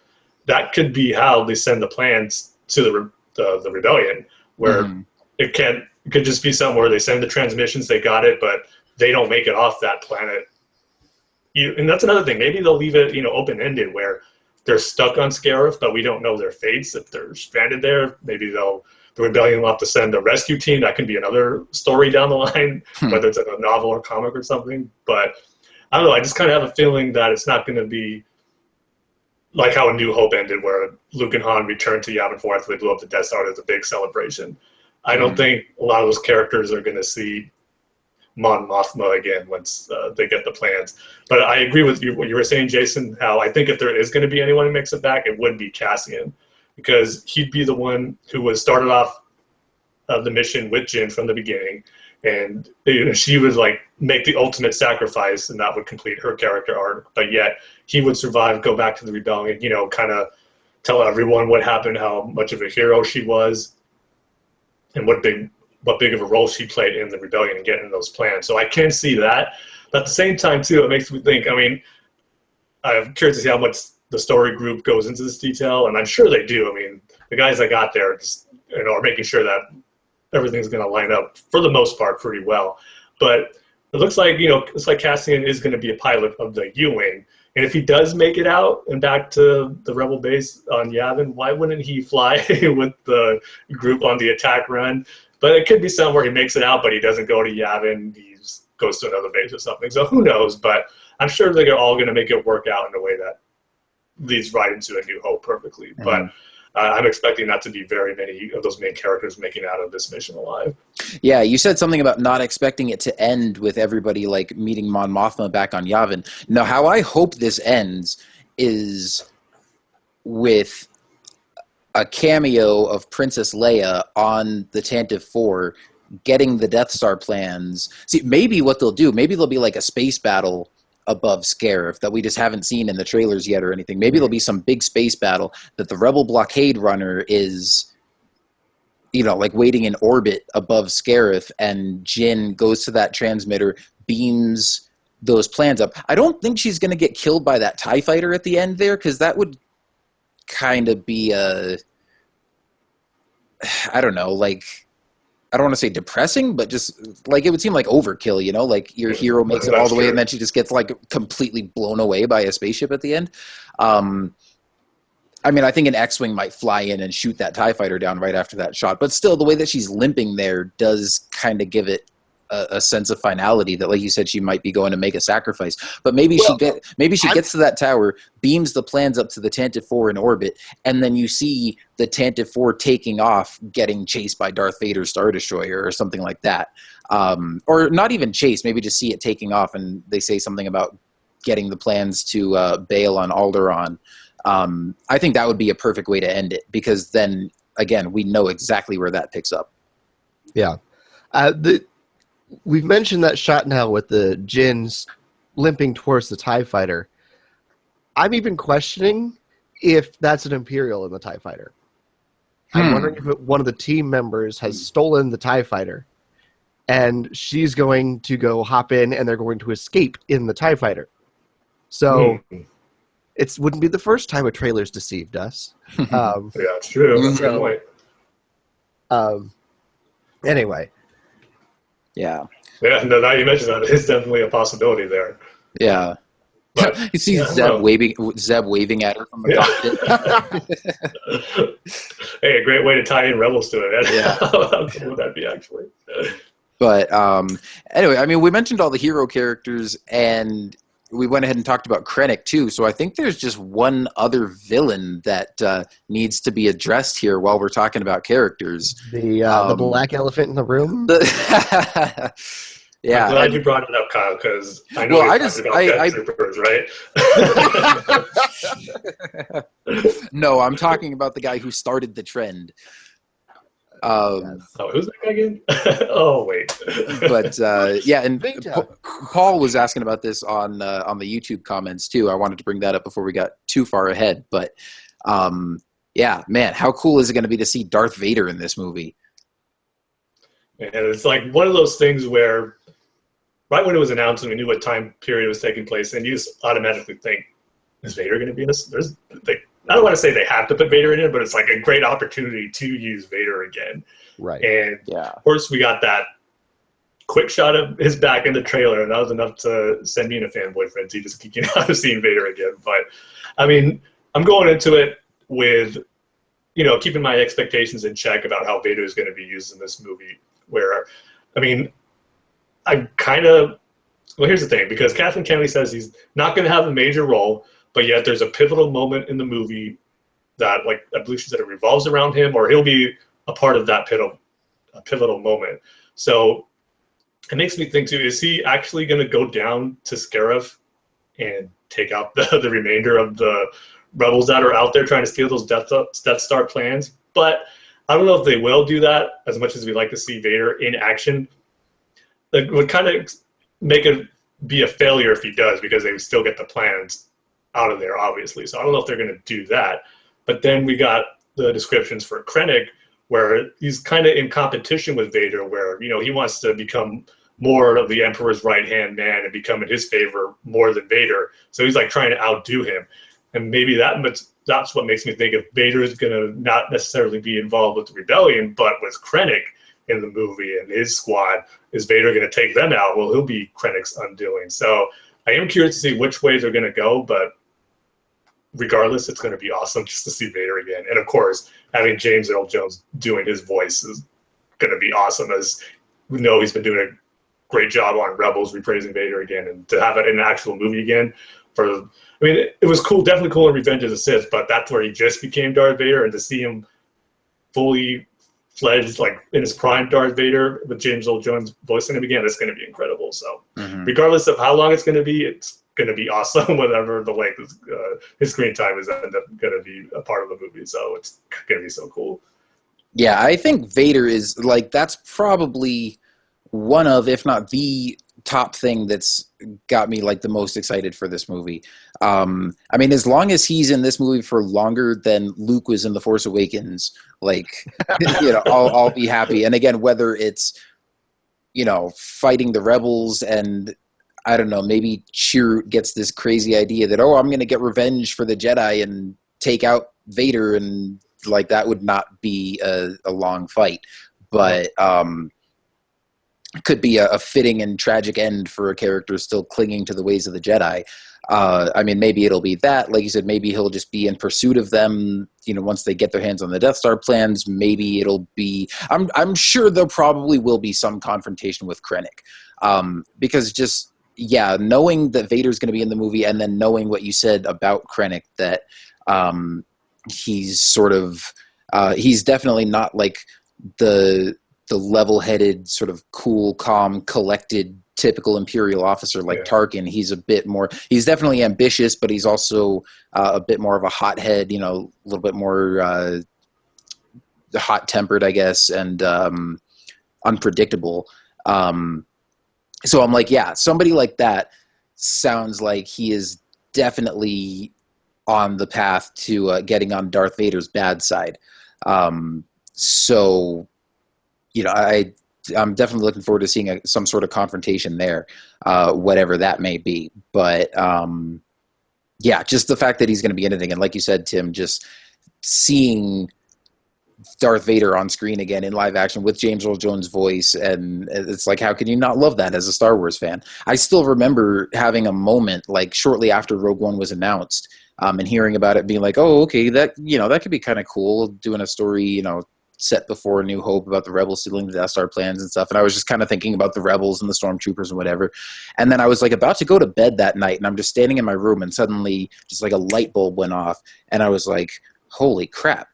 that could be how they send the plans to the rebellion, where it could just be something where they send the transmissions, they got it, but they don't make it off that planet. And that's another thing. Maybe they'll leave it, open-ended where they're stuck on Scarif, but we don't know their fates. If they're stranded there, maybe the Rebellion will have to send a rescue team. That can be another story down the line, whether it's like a novel or comic or something. But I don't know. I just kind of have a feeling that it's not going to be like how A New Hope ended, where Luke and Han returned to Yavin 4 after they blew up the Death Star as a big celebration. I don't think a lot of those characters are going to see Mon Mothma again once they get the plans. But I agree with you, what you were saying, Jason, how I think if there is going to be anyone who makes it back, it would be Cassian, because he'd be the one who was started off the mission with Jyn from the beginning, and she would like make the ultimate sacrifice, and that would complete her character arc. But yet he would survive, go back to the Rebellion, kind of tell everyone what happened, how much of a hero she was, and what big of a role she played in the Rebellion and getting those plans. So I can see that. But at the same time, too, it makes me think, I'm curious to see how much the story group goes into this detail, and I'm sure they do. The guys that got there just, are making sure that everything's going to line up, for the most part, pretty well. But it looks like, it's like Cassian is going to be a pilot of the U-Wing. And if he does make it out and back to the Rebel base on Yavin, why wouldn't he fly with the group on the attack run? But it could be somewhere he makes it out, but he doesn't go to Yavin. He just goes to another base or something. So who knows? But I'm sure they're all going to make it work out in a way that leads right into A New Hope perfectly. Mm-hmm. But I'm expecting not to be very many of those main characters making it out of this mission alive. Yeah, you said something about not expecting it to end with everybody like meeting Mon Mothma back on Yavin. Now, how I hope this ends is with a cameo of Princess Leia on the Tantive 4 getting the Death Star plans. See, maybe what they'll do, maybe there'll be like a space battle above Scarif that we just haven't seen in the trailers yet or anything. Maybe there'll be some big space battle that the Rebel blockade runner is, like waiting in orbit above Scarif, and Jyn goes to that transmitter, beams those plans up. I don't think she's going to get killed by that TIE fighter at the end there, because that would kind of be I don't know, like, I don't want to say depressing, but just like it would seem like overkill, like your hero makes it all the way and then she just gets like completely blown away by a spaceship at the end. I think an X-Wing might fly in and shoot that TIE fighter down right after that shot, but still the way that she's limping there does kind of give it a sense of finality that, like you said, she might be going to make a sacrifice. But maybe she gets to that tower, beams the plans up to the Tantive 4 in orbit, and then you see the Tantive 4 taking off, getting chased by Darth Vader's Star Destroyer or something like that. Or not even chased, maybe just see it taking off, and they say something about getting the plans to bail on Alderaan. I think that would be a perfect way to end it, because then, again, we know exactly where that picks up. Yeah. We've mentioned that shot now with the Jyn's limping towards the TIE fighter. I'm even questioning if that's an Imperial in the TIE fighter. I'm wondering if one of the team members has stolen the TIE fighter, and she's going to go hop in, and they're going to escape in the TIE fighter. So it wouldn't be the first time a trailer's deceived us. Yeah, it's true. That's a good point. Anyway. Yeah. Yeah, no, now you mentioned that, it's definitely a possibility there. Yeah. But, you see Zeb waving at her from the cockpit. Hey, a great way to tie in Rebels to it. Yeah. How cool would that be, actually? But anyway, we mentioned all the hero characters, and we went ahead and talked about Krennic too. So I think there's just one other villain that needs to be addressed here while we're talking about characters. The black elephant in the room. Yeah, I'm glad you brought it up, Kyle, because I know you're talking about Death Troopers, right? No, I'm talking about the guy who started the trend. Who's that guy again? Oh, wait. But yeah, and Paul was asking about this on the YouTube comments too. I wanted to bring that up before we got too far ahead. But yeah, man, how cool is it going to be to see Darth Vader in this movie? And it's like one of those things where, right when it was announced and we knew what time period was taking place, and you just automatically think, is Vader going to be in this? I don't want to say they have to put Vader in it, but it's like a great opportunity to use Vader again. Right. And Yeah. of course, we got that quick shot of his back in the trailer, and that was enough to send me in a fanboy frenzy just geeking out of seeing Vader again. But I mean, I'm going into it with, keeping my expectations in check about how Vader is going to be used in this movie. Where, I mean, here's the thing, because Kathleen Kennedy says he's not going to have a major role, but yet there's a pivotal moment in the movie that, like, I believe she said it revolves around him, or he'll be a part of that pivotal moment. So it makes me think too, is he actually going to go down to Scarif and take out the remainder of the rebels that are out there trying to steal those Death Star plans? But I don't know if they will do that, as much as we like to see Vader in action. It would kind of make it be a failure if he does, because they would still get the plans out of there, obviously. So I don't know if they're going to do that. But then we got the descriptions for Krennic, where he's kind of in competition with Vader, where, he wants to become more of the Emperor's right-hand man and become in his favor more than Vader. So he's like trying to outdo him. And maybe that's what makes me think if Vader is going to not necessarily be involved with the rebellion, but with Krennic in the movie and his squad, is Vader going to take them out? Well, he'll be Krennic's undoing. So I am curious to see which way they're going to go, but regardless, it's going to be awesome just to see Vader again. And of course, having James Earl Jones doing his voice is going to be awesome, as we know he's been doing a great job on Rebels, rephrasing Vader again, and to have it in an actual movie again. It was cool, definitely cool in Revenge of the Sith, but that's where he just became Darth Vader, and to see him fully fledged, like in his prime Darth Vader with James Earl Jones voicing him again, it's going to be incredible. So regardless of how long it's going to be, it's going to be awesome whenever the length is, his screen time is end up going to be a part of the movie. So it's going to be so cool. Yeah, I think Vader is, like, that's probably one of, if not the top thing that's got me, like, the most excited for this movie. As long as he's in this movie for longer than Luke was in The Force Awakens, like, I'll be happy. And again, whether it's, fighting the rebels, and I don't know, maybe Chirrut gets this crazy idea that, I'm going to get revenge for the Jedi and take out Vader, and like that would not be a long fight, but could be a fitting and tragic end for a character still clinging to the ways of the Jedi. Maybe it'll be that, like you said, maybe he'll just be in pursuit of them, once they get their hands on the Death Star plans. Maybe it'll be, I'm sure there probably will be some confrontation with Krennic, because just, knowing that Vader's going to be in the movie, and then knowing what you said about Krennic, that he's sort of, he's definitely not like the level-headed, sort of cool, calm, collected, typical Imperial officer like Tarkin. He's a bit more, he's definitely ambitious, but he's also a bit more of a hothead, a little bit more hot-tempered, I guess, and unpredictable. So I'm like, somebody like that sounds like he is definitely on the path to getting on Darth Vader's bad side. So, I'm definitely looking forward to seeing some sort of confrontation there, whatever that may be. But, just the fact that he's going to be in it again, like you said, Tim, just seeing Darth Vader on screen again in live action with James Earl Jones' voice, and it's like, how can you not love that as a Star Wars fan? I still remember having a moment, like, shortly after Rogue One was announced, and hearing about it, being like, oh, okay, that could be kind of cool, doing a story, set before A New Hope about the rebels stealing the Death Star plans and stuff. And I was just kind of thinking about the rebels and the stormtroopers and whatever. And then I was like about to go to bed that night, and I'm just standing in my room, and suddenly just like a light bulb went off, and I was like, holy crap,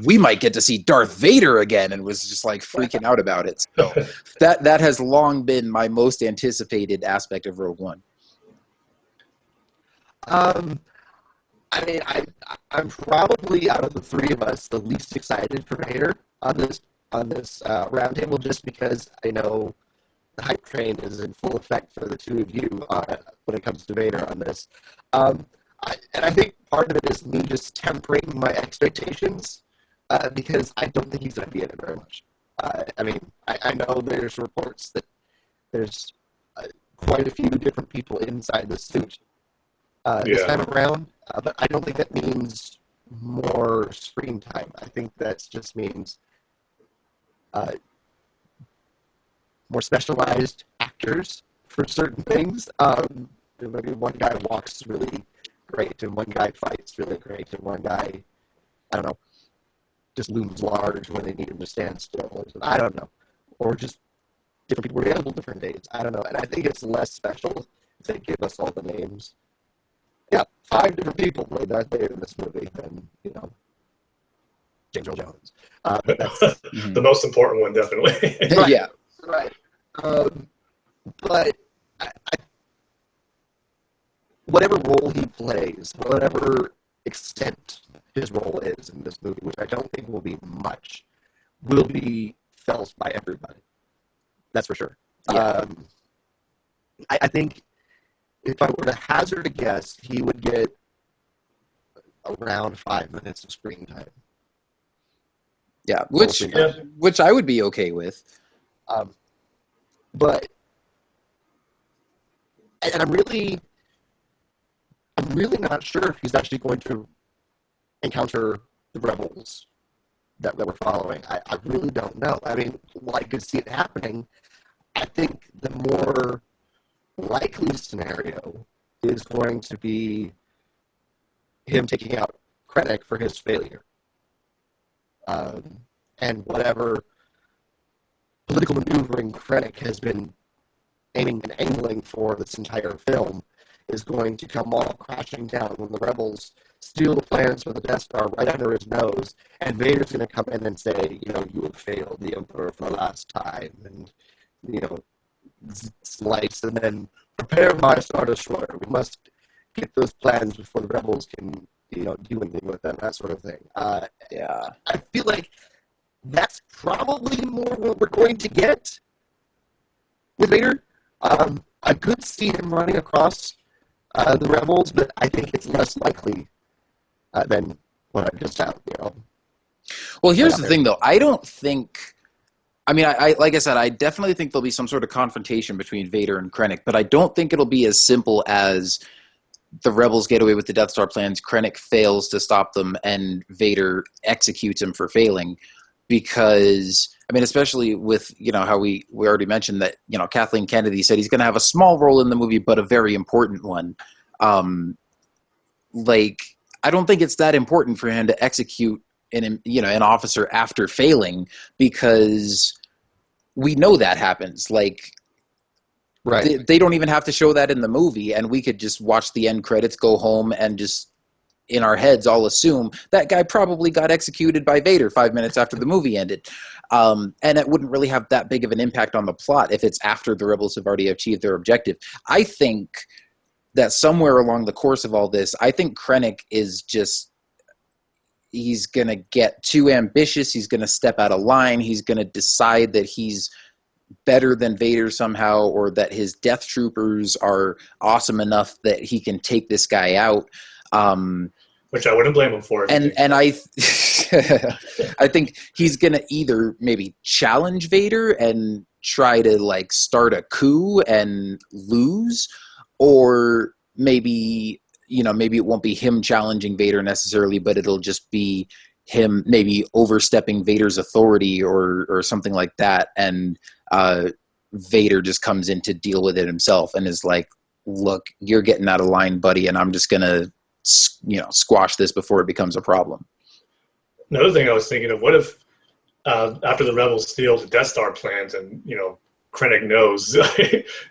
we might get to see Darth Vader again, and was just like freaking out about it. So that has long been my most anticipated aspect of Rogue One. I'm probably, out of the three of us, the least excited for Vader on this roundtable, just because I know the hype train is in full effect for the two of you when it comes to Vader on this. I think part of it is me just tempering my expectations, because I don't think he's going to be in it very much. I know there's reports that there's quite a few different people inside the suit this time around, but I don't think that means more screen time. I think that just means more specialized actors for certain things. Maybe one guy walks really great, and one guy fights really great, and one guy, I don't know, just looms large when they need him to stand still. I don't know. Or just different people were available different days. I don't know. And I think it's less special if they give us all the names. Yeah, 5 different people played Darth Vader in this movie than, James Earl Jones. That's the most important one, definitely. right. Yeah. Right. But whatever role he plays, whatever extent his role is in this movie, which I don't think will be much, will be felt by everybody. That's for sure. Yeah. I think if I were to hazard a guess, he would get around 5 minutes of screen time. Yeah, which I would be okay with. But and I'm really not sure if he's actually going to encounter the rebels that we're following. I really don't know. I mean, while I could see it happening, I think the more likely scenario is going to be him taking out Krennic for his failure. And whatever political maneuvering Krennic has been aiming and angling for this entire film is going to come all crashing down when the rebels steal the plans for the Death Star right under his nose, and Vader's going to come in and say, you have failed the Emperor for the last time, and, slice, and then prepare my Star Destroyer. We must get those plans before the rebels can, do anything with them, that sort of thing. Yeah. I feel like that's probably more what we're going to get with Vader. I could see him running across the rebels, but I think it's less likely than what I just said. Well, here's the thing, though. I don't think. I mean, I like I said, I definitely think there'll be some sort of confrontation between Vader and Krennic, but I don't think it'll be as simple as the rebels get away with the Death Star plans, Krennic fails to stop them, and Vader executes him for failing. Because, I mean, especially with, how we already mentioned that, Kathleen Kennedy said he's going to have a small role in the movie, but a very important one. I don't think it's that important for him to execute an officer after failing, because we know that happens. Right. They don't even have to show that in the movie, and we could just watch the end credits, go home, and just in our heads all assume that guy probably got executed by Vader 5 minutes after the movie ended. And it wouldn't really have that big of an impact on the plot if it's after the rebels have already achieved their objective. I think that somewhere along the course of all this, I think Krennic is he's going to get too ambitious. He's going to step out of line. He's going to decide that he's better than Vader somehow, or that his Death Troopers are awesome enough that he can take this guy out. Which I wouldn't blame him for. And I I think he's going to either maybe challenge Vader and try to start a coup and lose, or maybe it won't be him challenging Vader necessarily, but it'll just be him maybe overstepping Vader's authority or something like that, and Vader just comes in to deal with it himself and is like, look, you're getting out of line, buddy, and I'm just going to squash this before it becomes a problem. Another thing I was thinking of, what if after the rebels steal the Death Star plans and, Krennic knows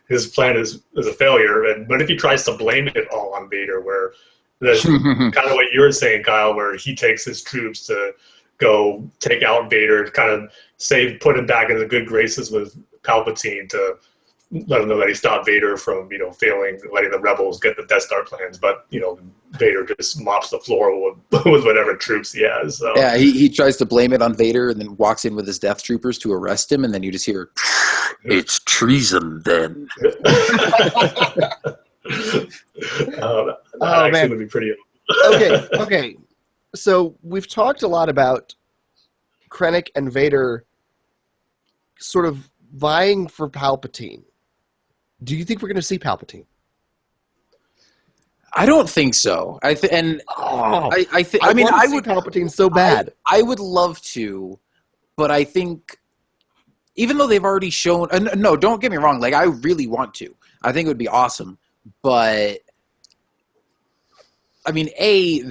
his plan is a failure, but if he tries to blame it all on Vader, where that's kind of what you were saying, Kyle, where he takes his troops to go take out Vader, kind of put him back in the good graces with Palpatine to let him know that he stopped Vader from, failing, letting the rebels get the Death Star plans. But, Vader just mops the floor with whatever troops he has. So. Yeah, he tries to blame it on Vader and then walks in with his Death Troopers to arrest him, and then you just hear, it's treason then. That actually would be pretty... Okay. So we've talked a lot about Krennic and Vader sort of vying for Palpatine. Do you think we're going to see Palpatine? I don't think so. I mean, I would Palpatine so bad. I would love to, but I think even though they've already shown, no, don't get me wrong. Like I really want to. I think it would be awesome, but I mean,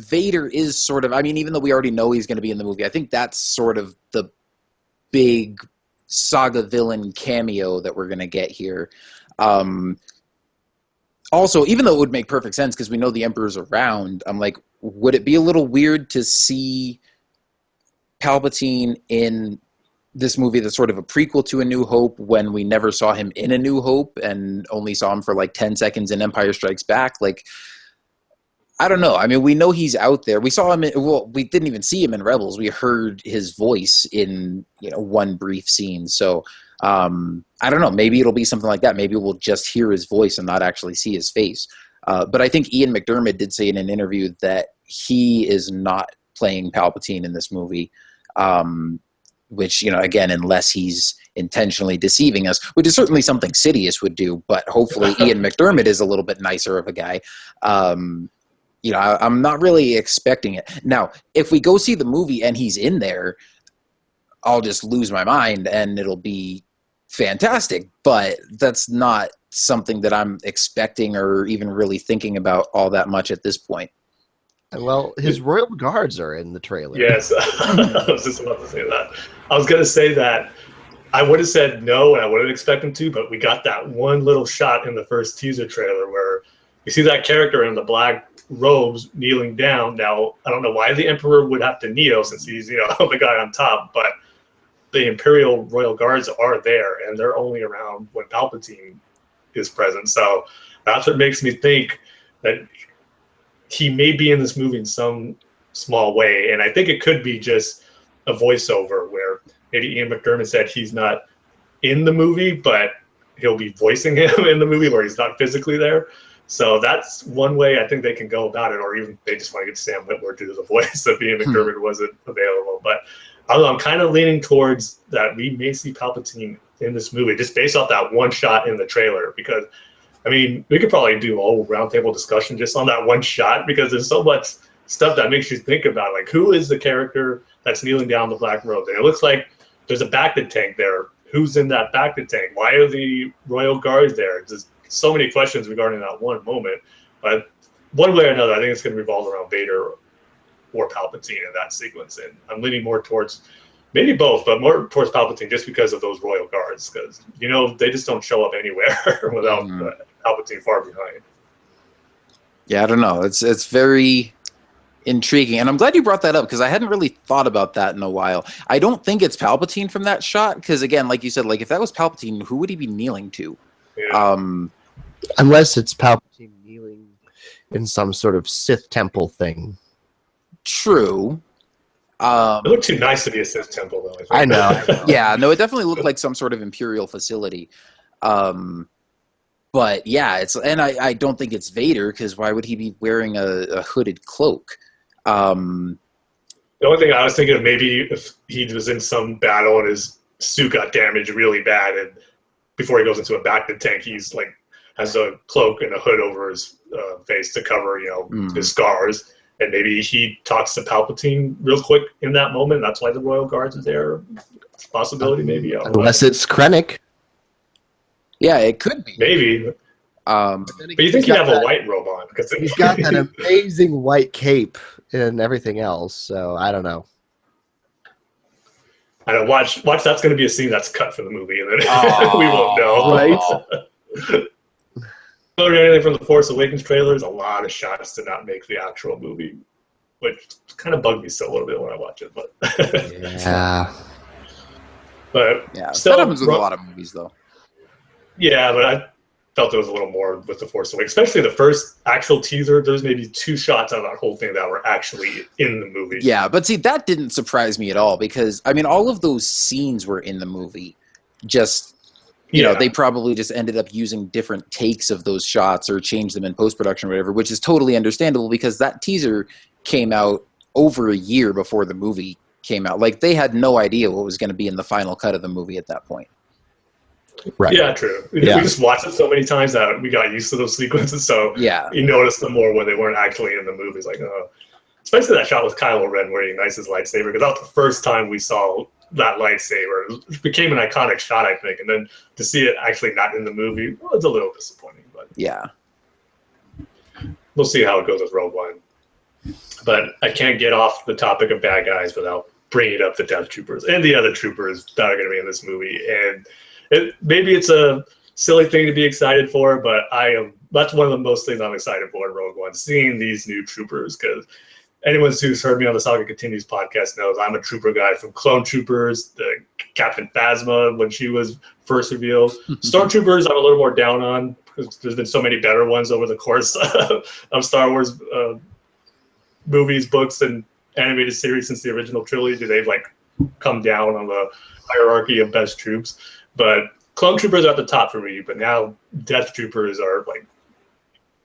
Vader is sort of. I mean, even though we already know he's going to be in the movie, I think that's sort of the big saga villain cameo that we're going to get here. Also, even though it would make perfect sense because we know the Emperor's around, I'm like, would it be a little weird to see Palpatine in this movie that's sort of a prequel to A New Hope when we never saw him in A New Hope and only saw him for like 10 seconds in Empire Strikes Back? Like, I don't know. I mean, we know he's out there. We saw him we didn't even see him in Rebels. We heard his voice in, one brief scene. So, I don't know. Maybe it'll be something like that. Maybe we'll just hear his voice and not actually see his face. But I think Ian McDiarmid did say in an interview that he is not playing Palpatine in this movie, which, again, unless he's intentionally deceiving us, which is certainly something Sidious would do, but hopefully Ian McDiarmid is a little bit nicer of a guy. I'm not really expecting it. Now, if we go see the movie and he's in there, I'll just lose my mind and it'll be fantastic, but that's not something that I'm expecting or even really thinking about all that much at this point. Well, his royal guards are in the trailer. Yes, I was just about to say that. I was going to say that I would have said no and I wouldn't expect him to, but we got that one little shot in the first teaser trailer where you see that character in the black robes kneeling down. Now, I don't know why the Emperor would have to kneel since he's, the guy on top, but the Imperial Royal Guards are there, and they're only around when Palpatine is present. So that's what makes me think that he may be in this movie in some small way. And I think it could be just a voiceover where maybe Ian McDiarmid said he's not in the movie, but he'll be voicing him in the movie where he's not physically there. So that's one way I think they can go about it, or even they just want to get Sam Witwer to do the voice if Ian McDiarmid wasn't available. But I don't know, I'm kind of leaning towards that we may see Palpatine in this movie just based off that one shot in the trailer. Because, I mean, we could probably do a whole roundtable discussion just on that one shot because there's so much stuff that makes you think about, like, who is the character that's kneeling down the black robe? And it looks like there's a Bacta tank there. Who's in that Bacta tank? Why are the Royal Guards there? Just so many questions regarding that one moment. But one way or another, I think it's going to revolve around Vader or Palpatine in that sequence. And I'm leaning more towards maybe both, but more towards Palpatine just because of those Royal Guards. Because, they just don't show up anywhere without Palpatine far behind. Yeah, I don't know. It's very intriguing. And I'm glad you brought that up because I hadn't really thought about that in a while. I don't think it's Palpatine from that shot because, again, like you said, like if that was Palpatine, who would he be kneeling to? Yeah. Unless it's Palpatine kneeling in some sort of Sith temple thing. True. It looked too nice to be a Sith temple, though. I know. Yeah, no, it definitely looked like some sort of Imperial facility. But yeah, I don't think it's Vader because why would he be wearing a hooded cloak? The only thing I was thinking of maybe if he was in some battle and his suit got damaged really bad, and before he goes into a Bacta tank, he's like has a cloak and a hood over his face to cover, his scars. And maybe he talks to Palpatine real quick in that moment. That's why the Royal Guards are there. It's a possibility, maybe. Unless it's Krennic. Yeah, it could be. Maybe. But you think he'd have a white robe on? Because he's got that amazing white cape and everything else. So I don't know. I know. Watch. That's going to be a scene that's cut from the movie, and then we won't know. Right? Anything from the Force Awakens trailers, a lot of shots did not make the actual movie, which kind of bugged me still a little bit when I watch it. But yeah, still, that happens with a lot of movies, though. Yeah, but I felt there was a little more with the Force Awakens, especially the first actual teaser. There's maybe 2 shots out of that whole thing that were actually in the movie. Yeah, but see, that didn't surprise me at all because I mean, all of those scenes were in the movie. Just they probably just ended up using different takes of those shots or changed them in post-production or whatever, which is totally understandable because that teaser came out over a year before the movie came out. Like, they had no idea what was going to be in the final cut of the movie at that point. Right. Yeah, true. Yeah. We just watched it so many times that we got used to those sequences, so Yeah. you noticed them more when they weren't actually in the movies. Like, especially that shot with Kylo Ren where he ignites his lightsaber, because that was the first time we saw that lightsaber. It became an iconic shot, I think, and then to see it actually not in the movie, well, it's a little disappointing. But Yeah. we'll see how it goes with Rogue One. But I can't get off the topic of bad guys without bringing up the Death Troopers and the other troopers that are going to be in this movie. And maybe it's a silly thing to be excited for, but that's one of the most things I'm excited for in Rogue One, seeing these new troopers, because anyone who's heard me on the Saga Continues podcast knows I'm a trooper guy from Clone Troopers, the Captain Phasma when she was first revealed. Stormtroopers I'm a little more down on, because there's been so many better ones over the course of Star Wars movies, books, and animated series since the original trilogy. They've come down on the hierarchy of best troops. But Clone Troopers are at the top for me, but now Death Troopers are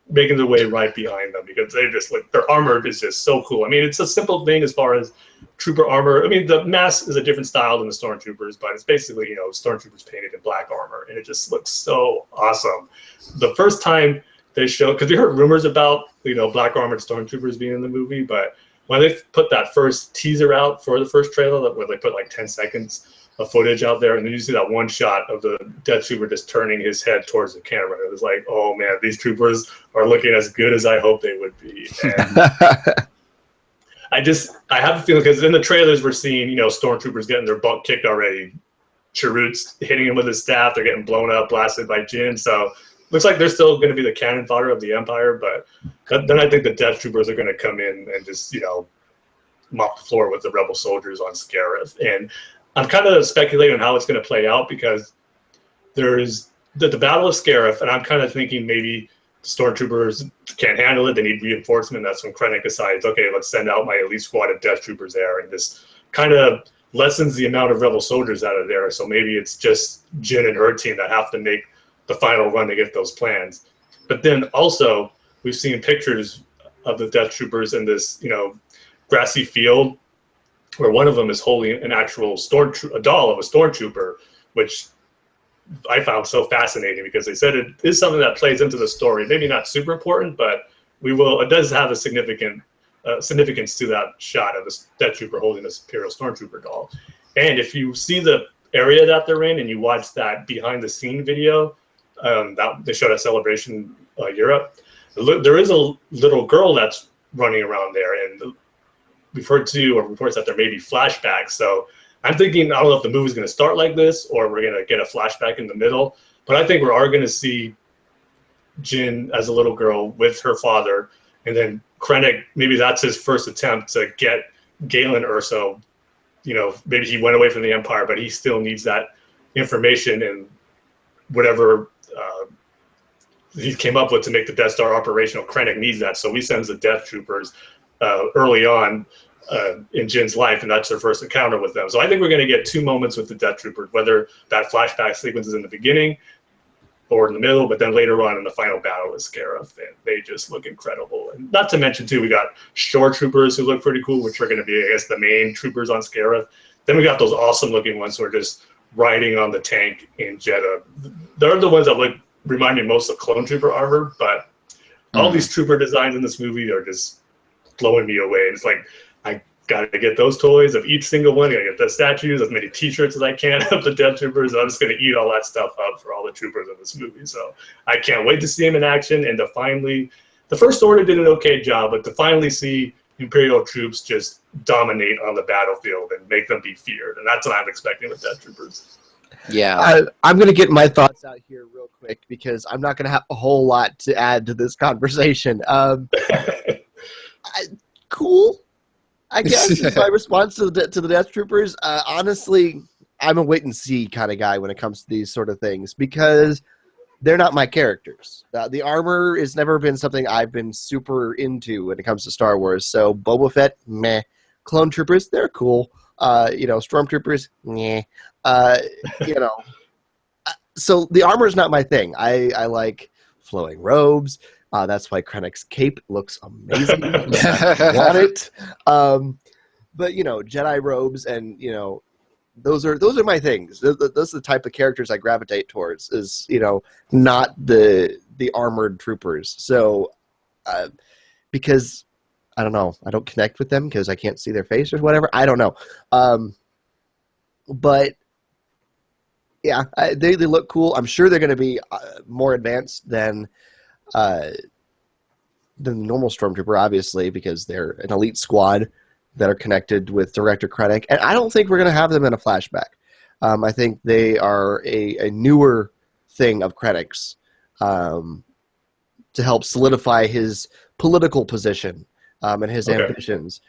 making their way right behind them, because they just their armor is just so cool. I mean, it's a simple thing as far as trooper armor. I mean, the mask is a different style than the Stormtroopers, but it's basically, Stormtroopers painted in black armor, and it just looks so awesome. The first time they showed, because we heard rumors about, black armored Stormtroopers being in the movie, but when they put that first teaser out for the first trailer, where they put 10 seconds of footage out there, and then you see that one shot of the Death Trooper just turning his head towards the camera. It was like, oh man, these troopers are looking as good as I hope they would be. And I have a feeling, because in the trailers we're seeing, Stormtroopers getting their butt kicked already. Chirrut's hitting him with his staff. They're getting blown up, blasted by Jyn. So looks like they're still going to be the cannon fodder of the Empire. But then I think the Death Troopers are going to come in and just, mop the floor with the rebel soldiers on Scarif. And I'm kind of speculating on how it's going to play out, because there's the Battle of Scarif, and I'm kind of thinking maybe the Stormtroopers can't handle it. They need reinforcement. That's when Krennic decides, okay, let's send out my elite squad of Death Troopers there, and this kind of lessens the amount of rebel soldiers out of there. So maybe it's just Jyn and her team that have to make the final run to get those plans. But then also, we've seen pictures of the Death Troopers in this, grassy field, where one of them is holding an actual a doll of a stormtrooper, which I found so fascinating, because they said it is something that plays into the story. Maybe not super important, but it does have a significance to that shot of the Death Trooper holding this Imperial Stormtrooper doll. And if you see the area that they're in, and you watch that behind the scene video that they showed at Celebration Europe, there is a little girl that's running around there, and we've heard reports that there may be flashbacks. So I'm thinking, I don't know if the movie's going to start like this, or we're going to get a flashback in the middle. But I think we are going to see Jyn as a little girl with her father, and then Krennic, maybe that's his first attempt to get Galen Erso. Maybe he went away from the Empire, but he still needs that information and whatever he came up with to make the Death Star operational. Krennic needs that, so he sends the Death Troopers early on in Jin's life, and that's her first encounter with them. So I think we're going to get two moments with the Death Troopers, whether that flashback sequence is in the beginning or in the middle, but then later on in the final battle with Scarif, and they just look incredible. And not to mention, too, we got shore troopers who look pretty cool, which are going to be, I guess, the main troopers on Scarif. Then we got those awesome-looking ones who are just riding on the tank in Jeddah. They're the ones that remind me most of clone trooper armor, but all these trooper designs in this movie are just blowing me away. It's like, I got to get those toys of each single one. I got to get the statues, as many T-shirts as I can of the Death Troopers. I'm just going to eat all that stuff up for all the troopers in this movie. So I can't wait to see them in action, and to finally, the First Order did an okay job, but to finally see Imperial troops just dominate on the battlefield and make them be feared. And that's what I'm expecting with Death Troopers. Yeah. I'm going to get my thoughts out here real quick, because I'm not going to have a whole lot to add to this conversation. Cool, I guess, is my response to the Death Troopers. Honestly, I'm a wait-and-see kind of guy when it comes to these sort of things, because they're not my characters. The armor has never been something I've been super into when it comes to Star Wars. So Boba Fett, meh. Clone Troopers, they're cool. Stormtroopers, meh. So the armor is not my thing. I like flowing robes. That's why Krennic's cape looks amazing. I want it. But Jedi robes and those are my things. Those are the type of characters I gravitate towards. Is not the armored troopers. So because I don't know, I don't connect with them because I can't see their face or whatever. I don't know, but yeah, they look cool. I'm sure they're going to be more advanced than the normal Stormtrooper, obviously, because they're an elite squad that are connected with Director Krennic. And I don't think we're going to have them in a flashback. I think they are a newer thing of Krennic's to help solidify his political position and his ambitions.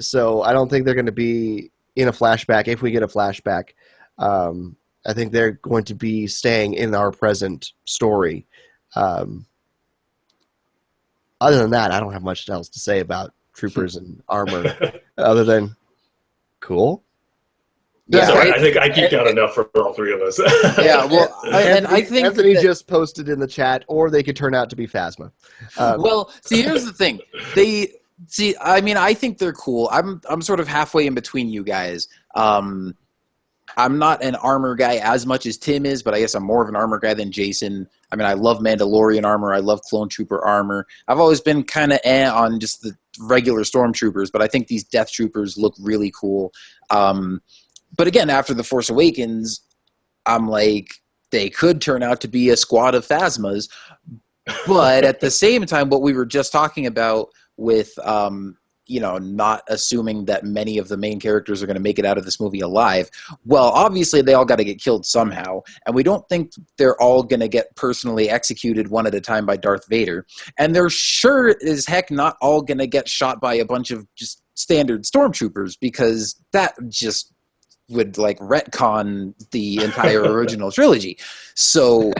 So I don't think they're going to be in a flashback. If we get a flashback, I think they're going to be staying in our present story. Other than that, I don't have much else to say about troopers and armor other than cool. Yeah, I think I geeked out enough for all three of us. Yeah, well, I think Anthony just posted in the chat, or they could turn out to be Phasma. Well, see, here's the thing. I think they're cool. I'm sort of halfway in between you guys. I'm not an armor guy as much as Tim is, but I guess I'm more of an armor guy than Jason. I mean, I love Mandalorian armor. I love Clone Trooper armor. I've always been kind of on just the regular Stormtroopers, but I think these Death Troopers look really cool. But again, after The Force Awakens, I'm like, they could turn out to be a squad of Phasmas. But at the same time, what we were just talking about with not assuming that many of the main characters are going to make it out of this movie alive. Well, obviously they all got to get killed somehow, and we don't think they're all going to get personally executed one at a time by Darth Vader. And they're sure as heck not all going to get shot by a bunch of just standard stormtroopers, because that just would retcon the entire original trilogy. So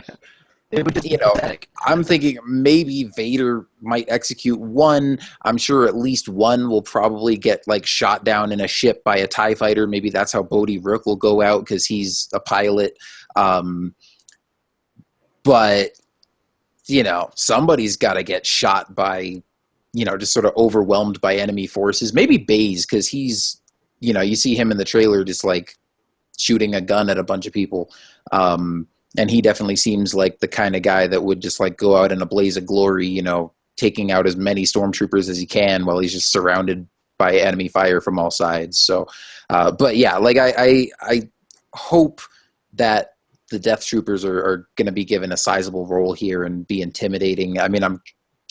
I'm thinking maybe Vader might execute one. I'm sure at least one will probably get shot down in a ship by a TIE fighter. Maybe that's how Bodhi Rook will go out, because he's a pilot. But somebody's got to get shot by, just sort of overwhelmed by enemy forces. Maybe Baze, because he's, you see him in the trailer just shooting a gun at a bunch of people. And he definitely seems like the kind of guy that would just go out in a blaze of glory, taking out as many stormtroopers as he can while he's just surrounded by enemy fire from all sides. So, but yeah, I hope that the Death Troopers are going to be given a sizable role here and be intimidating. I mean, I'm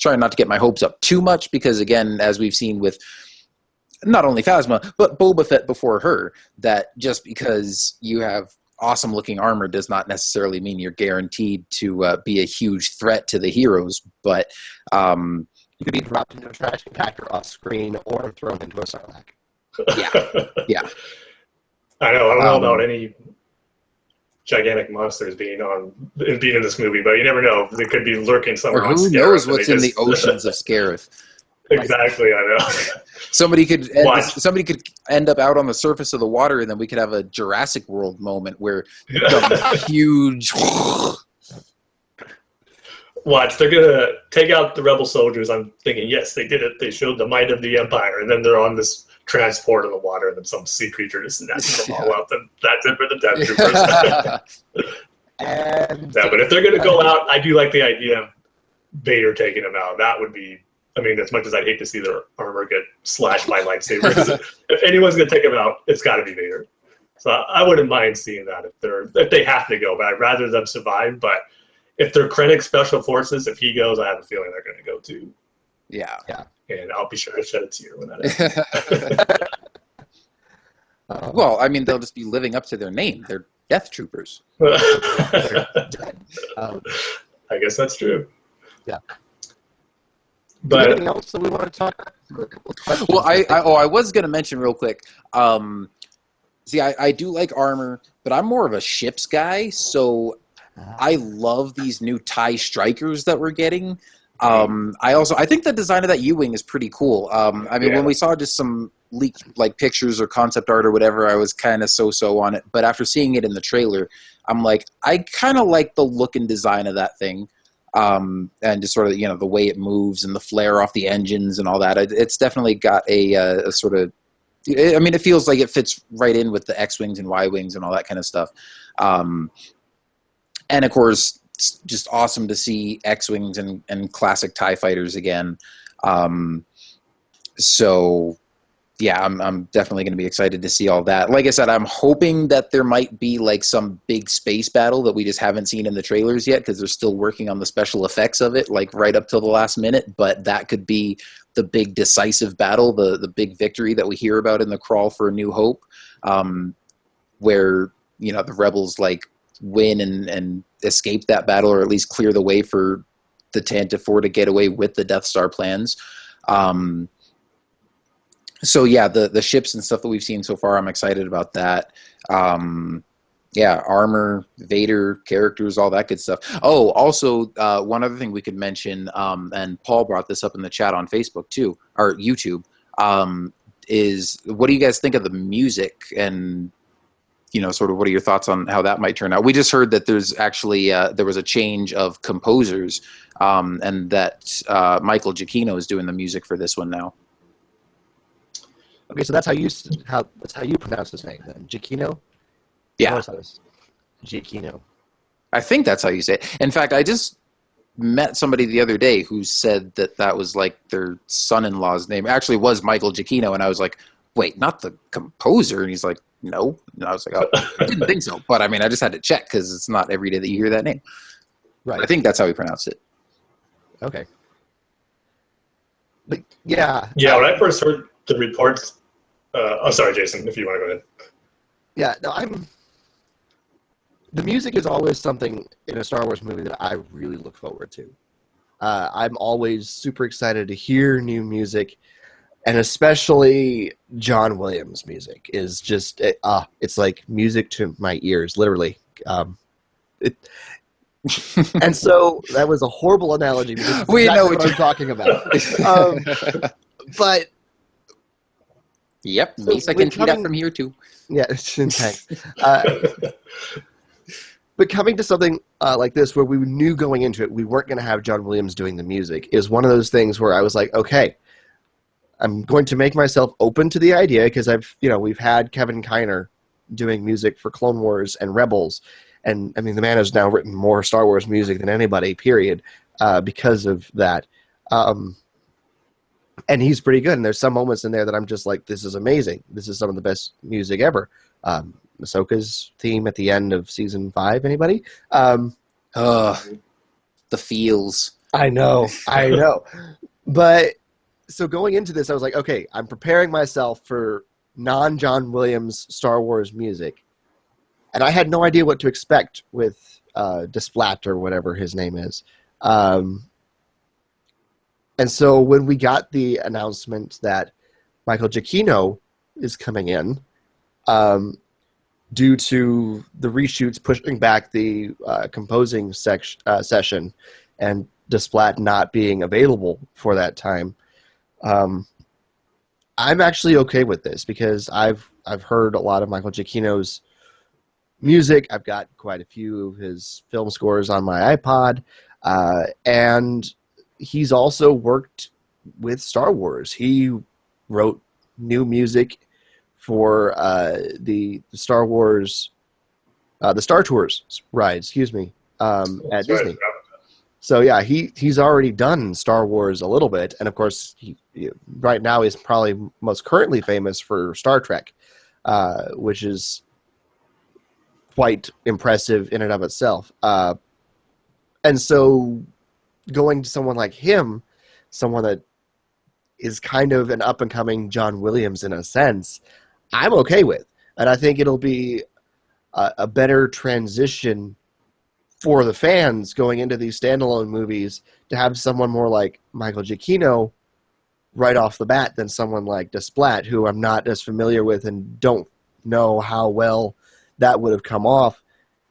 trying not to get my hopes up too much because, again, as we've seen with not only Phasma, but Boba Fett before her, that just because you have awesome looking armor does not necessarily mean you're guaranteed to be a huge threat to the heroes. But you could be dropped into a trash compactor off screen or thrown into a Sarlacc. Yeah. I don't know about any gigantic monsters being in this movie, but you never know. They could be lurking somewhere. Or who knows what's in the oceans of Scarif? Exactly, I know. Somebody could end up out on the surface of the water, and then we could have a Jurassic World moment where huge. Watch, they're gonna take out the rebel soldiers. I'm thinking, yes, they did it. They showed the might of the Empire, and then they're on this transport in the water, and then some sea creature just snatches them all up, and that's it for the Death Troopers. But if they're gonna go out, I do like the idea of Vader taking them out. That would be. I mean, as much as I'd hate to see their armor get slashed by lightsabers, if anyone's going to take them out, it's got to be Vader. So I wouldn't mind seeing that if they have to go, but I'd rather them survive. But if they're Krennic Special Forces, if he goes, I have a feeling they're going to go too. Yeah. And I'll be sure to shed a tear when that happens. Well, I mean, they'll just be living up to their name. They're Death Troopers. I guess that's true. Yeah. But anything else that we want to talk about? Well, I was going to mention real quick. See, I do like armor, but I'm more of a ships guy, so I love these new TIE Strikers that we're getting. I think the design of that U-Wing is pretty cool. When we saw just some leaked pictures or concept art or whatever, I was kind of so-so on it. But after seeing it in the trailer, I'm like, I kind of like the look and design of that thing. And just sort of, the way it moves and the flare off the engines and all that. It's definitely got a sort of I mean, it feels like it fits right in with the X-Wings and Y-Wings and all that kind of stuff. And of course, it's just awesome to see X-Wings and classic TIE fighters again. So yeah, I'm definitely going to be excited to see all that. Like I said, I'm hoping that there might be like some big space battle that we just haven't seen in the trailers yet, because they're still working on the special effects of it, like right up till the last minute. But that could be the big decisive battle, the big victory that we hear about in the Crawl for a New Hope, where, you know, the rebels like win and escape that battle, or at least clear the way for the Tantive 4 to get away with the Death Star plans. So yeah, the ships and stuff that we've seen so far, I'm excited about that. Yeah, armor, Vader, characters, all that good stuff. Oh, also, one other thing we could mention, and Paul brought this up in the chat on Facebook too, or YouTube, is what do you guys think of the music, and, you know, sort of what are your thoughts on how that might turn out? We just heard that there's actually, there was a change of composers, and that Michael Giacchino is doing the music for this one now. Okay, so that's how you pronounce his name then, Giacchino? Yeah. Giacchino. I think that's how you say it. In fact, I just met somebody the other day who said that was like their son-in-law's name. It actually was Michael Giacchino, and I was like, wait, not the composer? And he's like, no. And I was like, oh, I didn't think so. But I mean, I just had to check, because it's not every day that you hear that name. Right. I think that's how he pronounced it. Okay. But yeah. Yeah, when I first heard the reports, oh, sorry, Jason, if you want to go ahead. Yeah, no, the music is always something in a Star Wars movie that I really look forward to. I'm always super excited to hear new music, and especially John Williams' music is just, it's like music to my ears, literally. And so that was a horrible analogy, because we know what I'm talking about. But yep, so Misa can see that from here too. yeah, thanks. But coming to something like this, where we knew going into it we weren't going to have John Williams doing the music, is one of those things where I was like, okay, I'm going to make myself open to the idea, because we've had Kevin Kiner doing music for Clone Wars and Rebels, and I mean, the man has now written more Star Wars music than anybody, period, because of that. And he's pretty good, and there's some moments in there that I'm just like, this is amazing. This is some of the best music ever. Ahsoka's theme at the end of season 5, anybody? The feels. I know. But so going into this, I was like, okay, I'm preparing myself for non-John Williams Star Wars music. And I had no idea what to expect with Desplat, or whatever his name is. And so when we got the announcement that Michael Giacchino is coming in, due to the reshoots pushing back the composing session, and Desplat not being available for that time, I'm actually okay with this, because I've heard a lot of Michael Giacchino's music. I've got quite a few of his film scores on my iPod, and he's also worked with Star Wars. He wrote new music for the Star Wars, the Star Tours ride, at Disney. Right. So yeah, he's already done Star Wars a little bit, and of course, he right now he's probably most currently famous for Star Trek, which is quite impressive in and of itself. And so, going to someone like him, someone that is kind of an up-and-coming John Williams in a sense, I'm okay with. And I think it'll be a better transition for the fans going into these standalone movies to have someone more like Michael Giacchino right off the bat than someone like Desplat, who I'm not as familiar with and don't know how well that would have come off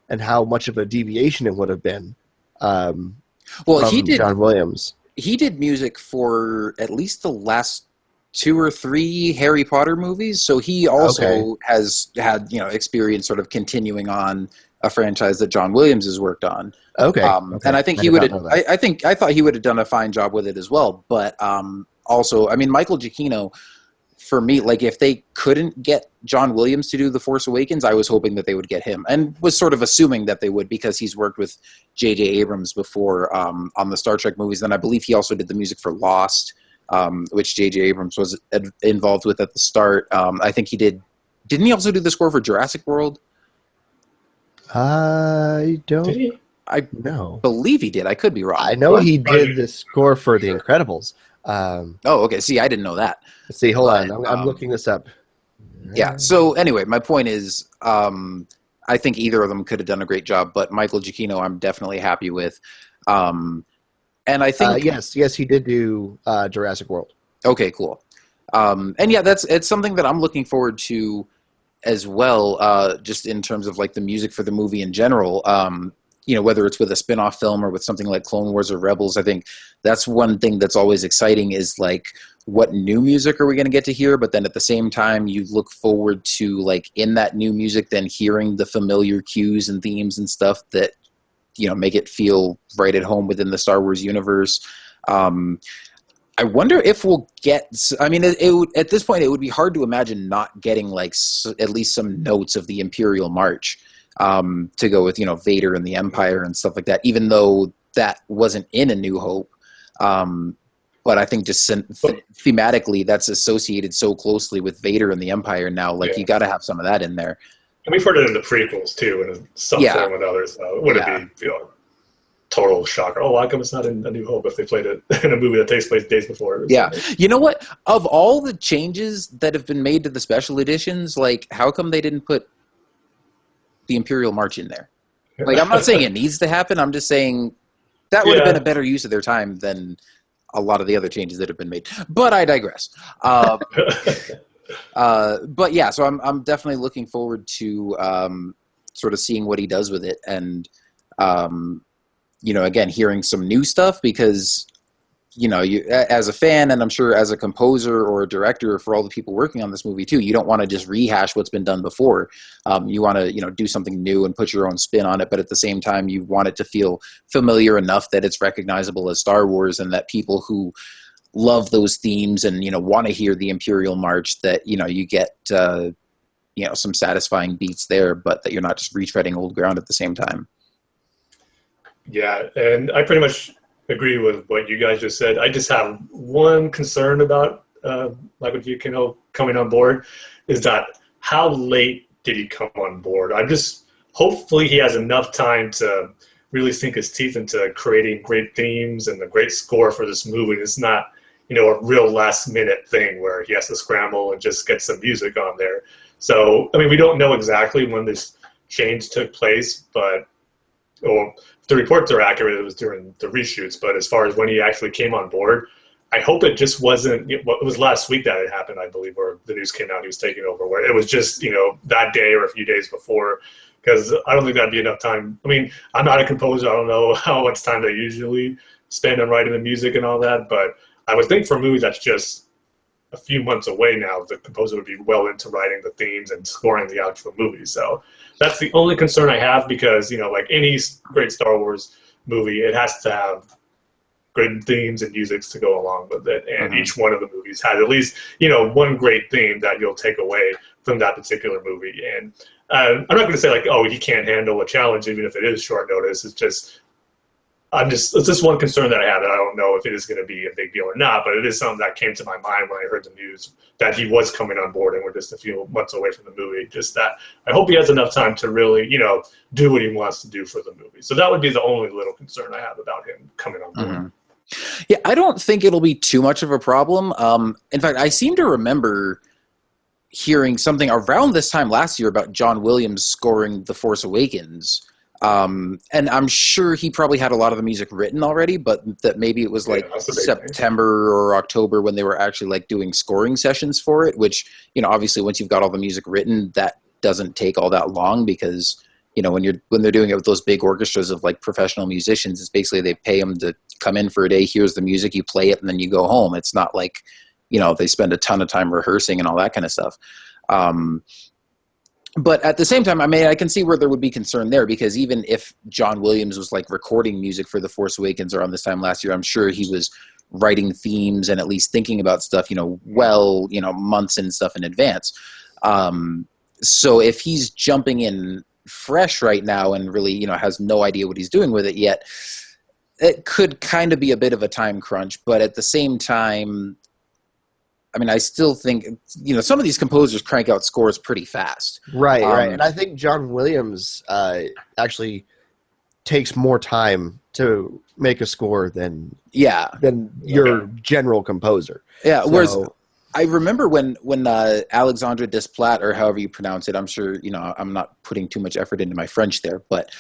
and how much of a deviation it would have been. Well, he did John Williams. He did music for at least the last 2 or 3 Harry Potter movies, so he also has had experience sort of continuing on a franchise that John Williams has worked on. Okay. And I think he would. I thought he would have done a fine job with it as well. But also, I mean, Michael Giacchino, for me, like if they couldn't get John Williams to do The Force Awakens, I was hoping that they would get him, and was sort of assuming that they would because he's worked with J.J. Abrams before on the Star Trek movies. And I believe he also did the music for Lost, which J.J. Abrams was involved with at the start. I think he did. Didn't he also do the score for Jurassic World? I don't. Did he? I know. Believe he did. I could be wrong. I know he Probably. did the score for The Incredibles. Oh, okay. See, I didn't know that. Let's see, hold But, on. I'm looking this up. Yeah. So anyway, my point is, I think either of them could have done a great job, but Michael Giacchino, I'm definitely happy with. And I think yes, he did do Jurassic World. Okay, cool. And yeah, it's something that I'm looking forward to as well. Just in terms of like the music for the movie in general. Whether it's with a spin-off film or with something like Clone Wars or Rebels, I think that's one thing that's always exciting is like what new music are we going to get to hear? But then at the same time, you look forward to like in that new music, then hearing the familiar cues and themes and stuff that, make it feel right at home within the Star Wars universe. I wonder if we'll get. I mean, it would, at this point, it would be hard to imagine not getting like at least some notes of the Imperial March to go with Vader and the Empire and stuff like that. Even though that wasn't in A New Hope, but I think just thematically, that's associated so closely with Vader and the Empire now. Like you got to have some of that in there. And we've heard it in the prequels too, in some form with others. So it wouldn't be total shocker. Oh, how come it's not in A New Hope if they played it in a movie that takes place days before? Yeah. You know what? Of all the changes that have been made to the special editions, like how come they didn't put the Imperial March in there? Like, I'm not saying it needs to happen. I'm just saying that would have been a better use of their time than a lot of the other changes that have been made. But I digress. But yeah, so I'm definitely looking forward to sort of seeing what he does with it, and again, hearing some new stuff because you as a fan, and I'm sure as a composer or a director for all the people working on this movie too, you don't want to just rehash what's been done before. You want to do something new and put your own spin on it, but at the same time, you want it to feel familiar enough that it's recognizable as Star Wars, and that people who love those themes and want to hear the Imperial March, that you get some satisfying beats there, but that you're not just retreading old ground at the same time. Yeah, and I pretty much agree with what you guys just said. I just have one concern about Michael Giacchino coming on board, is that how late did he come on board? Hopefully he has enough time to really sink his teeth into creating great themes and a great score for this movie. It's not, a real last minute thing where he has to scramble and just get some music on there. So, I mean, we don't know exactly when this change took place, but if the reports are accurate, it was during the reshoots. But as far as when he actually came on board, I hope it just wasn't. It was last week that it happened, I believe, where the news came out he was taking over. Where it was just that day or a few days before, because I don't think that'd be enough time. I mean, I'm not a composer. I don't know how much time they usually spend on writing the music and all that. But I would think for a movie that's just a few months away now, the composer would be well into writing the themes and scoring the actual movie. So that's the only concern I have, because, like any great Star Wars movie, it has to have good themes and musics to go along with it. And each one of the movies has at least, one great theme that you'll take away from that particular movie. And I'm not going to say like, oh, he can't handle a challenge, even if it is short notice. It's just one concern that I have, that I don't know if it is going to be a big deal or not, but it is something that came to my mind when I heard the news that he was coming on board and we're just a few months away from the movie. Just that I hope he has enough time to really, do what he wants to do for the movie. So that would be the only little concern I have about him coming on board. Yeah, I don't think it'll be too much of a problem. In fact, I seem to remember hearing something around this time last year about John Williams scoring The Force Awakens. And I'm sure he probably had a lot of the music written already, but that maybe it was like September or October when they were actually like doing scoring sessions for it, which, obviously once you've got all the music written, that doesn't take all that long, because, when they're doing it with those big orchestras of like professional musicians, it's basically they pay them to come in for a day, here's the music, you play it, and then you go home. It's not like, they spend a ton of time rehearsing and all that kind of stuff. But at the same time, I mean, I can see where there would be concern there, because even if John Williams was like recording music for The Force Awakens around this time last year, I'm sure he was writing themes and at least thinking about stuff, well, months and stuff in advance. So if he's jumping in fresh right now and really, has no idea what he's doing with it yet, it could kind of be a bit of a time crunch. But at the same time, I mean, I still think, some of these composers crank out scores pretty fast. Right. And I think John Williams actually takes more time to make a score than your general composer. Yeah, so, whereas I remember when Alexandre Desplat, or however you pronounce it, I'm sure, I'm not putting too much effort into my French there, but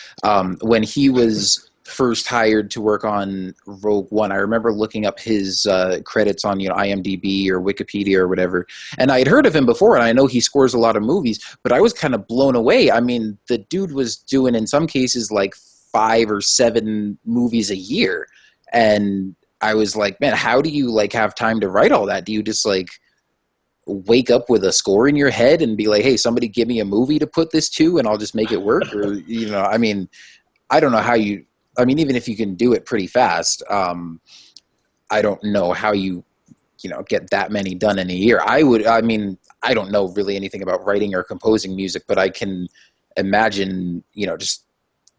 when he was first hired to work on Rogue One, I remember looking up his credits on IMDb or Wikipedia or whatever, and I had heard of him before, and I know he scores a lot of movies, but I was kind of blown away. I mean, the dude was doing, in some cases, like 5 or 7 movies a year, and I was like, man, how do you have time to write all that? Do you just wake up with a score in your head and be like, hey, somebody give me a movie to put this to and I'll just make it work? Or, I mean, I don't know how you, even if you can do it pretty fast, I don't know how you, get that many done in a year. I don't know really anything about writing or composing music, but I can imagine, just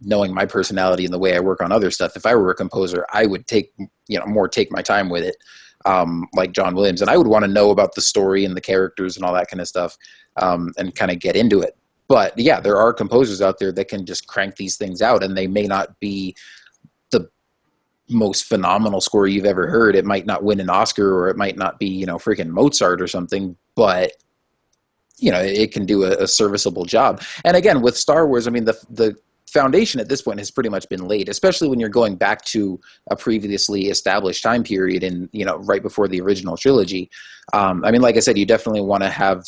knowing my personality and the way I work on other stuff, if I were a composer, I would take my time with it. Like John Williams, and I would want to know about the story and the characters and all that kind of stuff, and kind of get into it. But yeah, there are composers out there that can just crank these things out, and they may not be the most phenomenal score you've ever heard. It might not win an Oscar, or it might not be, freaking Mozart or something, but it can do a serviceable job. And again, with Star Wars, I mean, the foundation at this point has pretty much been laid, especially when you're going back to a previously established time period and, right before the original trilogy. Like I said, you definitely want to have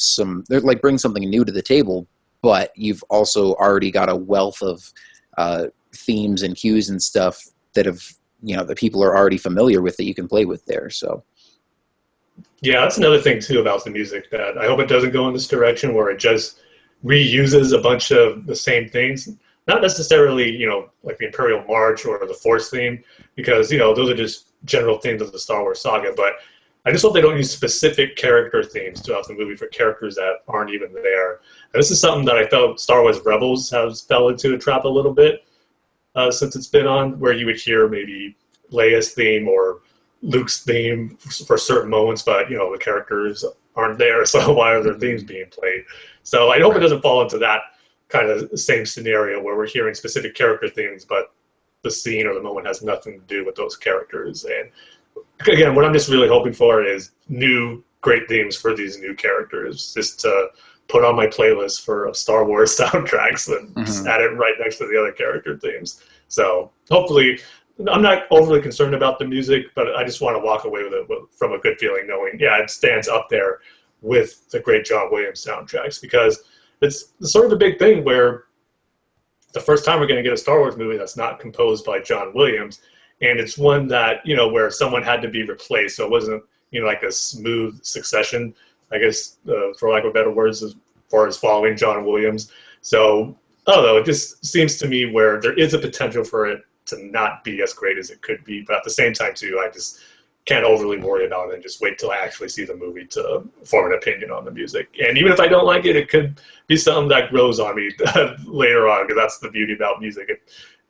bring something new to the table, but you've also already got a wealth of themes and cues and stuff that have, that people are already familiar with that you can play with there. So. Yeah, that's another thing too about the music, that I hope it doesn't go in this direction where it just reuses a bunch of the same things. Not necessarily, like the Imperial March or the Force theme, because, those are just general themes of the Star Wars saga. But I just hope they don't use specific character themes throughout the movie for characters that aren't even there. And this is something that I felt Star Wars Rebels has fell into a trap a little bit since it's been on, where you would hear maybe Leia's theme or Luke's theme for certain moments, but, the characters aren't there, so why are their themes being played? So I hope it doesn't fall into that kind of same scenario where we're hearing specific character themes, but the scene or the moment has nothing to do with those characters. And again, what I'm just really hoping for is new great themes for these new characters, just to put on my playlist for Star Wars soundtracks and just add it right next to the other character themes. So hopefully, I'm not overly concerned about the music, but I just want to walk away with it from a good feeling, knowing, it stands up there with the great John Williams soundtracks, because it's sort of a big thing where the first time we're going to get a Star Wars movie that's not composed by John Williams, and it's one that, where someone had to be replaced, so it wasn't, like a smooth succession, I guess, for lack of better words, as far as following John Williams. So, I don't know, it just seems to me where there is a potential for it to not be as great as it could be, but at the same time, too, I just can't overly worry about it and just wait till I actually see the movie to form an opinion on the music. And even if I don't like it, it could be something that grows on me later on, because that's the beauty about music.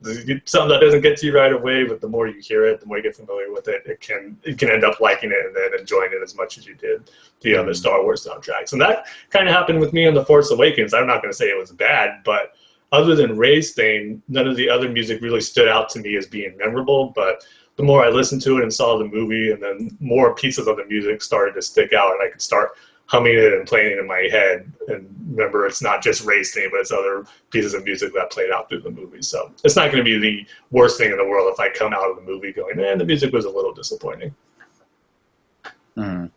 It's something that doesn't get to you right away, but the more you hear it, the more you get familiar with it, you can end up liking it and then enjoying it as much as you did the other Star Wars soundtracks. And that kind of happened with me on The Force Awakens. I'm not going to say it was bad, but other than Rey's theme, none of the other music really stood out to me as being memorable. But the more I listened to it and saw the movie, and then more pieces of the music started to stick out, and I could start humming it and playing it in my head. And remember, it's not just Rey's theme, but it's other pieces of music that played out through the movie. So it's not going to be the worst thing in the world if I come out of the movie going, the music was a little disappointing.